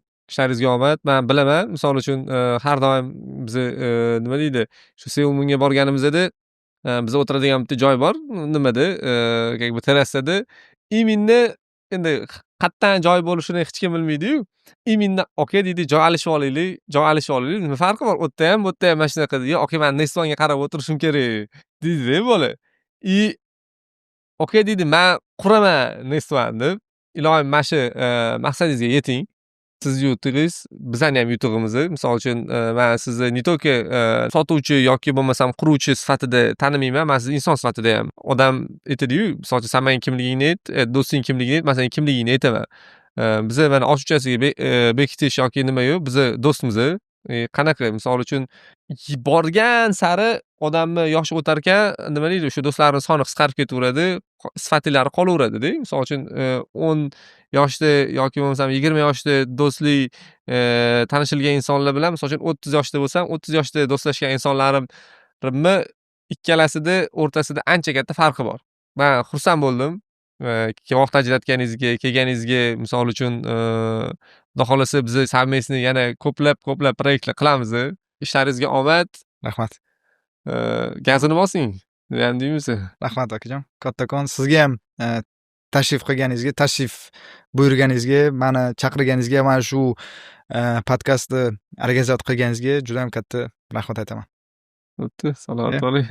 Men bilaman, misol uchun har doim biz nima deydi, shu Seulga borganimizda biz o'tiradigan bitta joy bor, nimada, как бы terrasada. Именно endi qayerdan joy bo'lishini hech kim bilmaydi-yu. Именно aka deydi, joy alishib olaylik, joy alishib olaylik. Nima farqi bor? U yerda ham, bu yerda ham mana shunaqa deydi. Aka, men Nestvanga qarab o'tirishim kerak, deydi-da bola. Aka deydi, men quraman Nestvani deb. Iloyim, mana shu maqsadingizga yeting. Siz yutug'ingiz, bizani ham yutug'imiz. Misol uchun, men sizni не только sotuvchi yoki bo'lmasam quruvchi sifatida tanimayman, men sizni inson sifatida ham odam aytadi-yu, misol uchun sen mening kimligingni ayt, do'sting kimligini ayt, men sening kimligingni aytaman. Biza mana ochiqchasiga bekitish yoki nima yo'q, biza do'stmiz. Qanaqa, misol uchun borgan sari odamni yoshi o'tarkan, nima deydi, o'sha do'stlarning soni qisqarib ketaveradi, sifatlari qolaveradi-da. Misol uchun 10 yoshda yoki bo'lmasam 20 yoshda do'stlik tanishilgan insonlar bilan misol uchun 30 yoshda bo'lsam, 30 yoshda do'stlashgan insonlarimni ikkalasida o'rtasida ancha katta farqi bor. Men xursand bo'ldim. Vaqt ajratganingizga, kelganingizga, misol uchun Xudo xolasa biz Savmesni yana ko'plab proyektlar qilamiz. Ishlaringizga omad. Rahmat. Gazini bosing. Nima deymiz? Rahmat akajon. Kattakon. Sizga ham tashrif qilganingizga, tashrif buyurganingizga, meni chaqirganingizga, mana shu podkastni organizatsiya qilganingizga juda ham katta rahmat aytaman. Bo'pti, salomat bo'ling.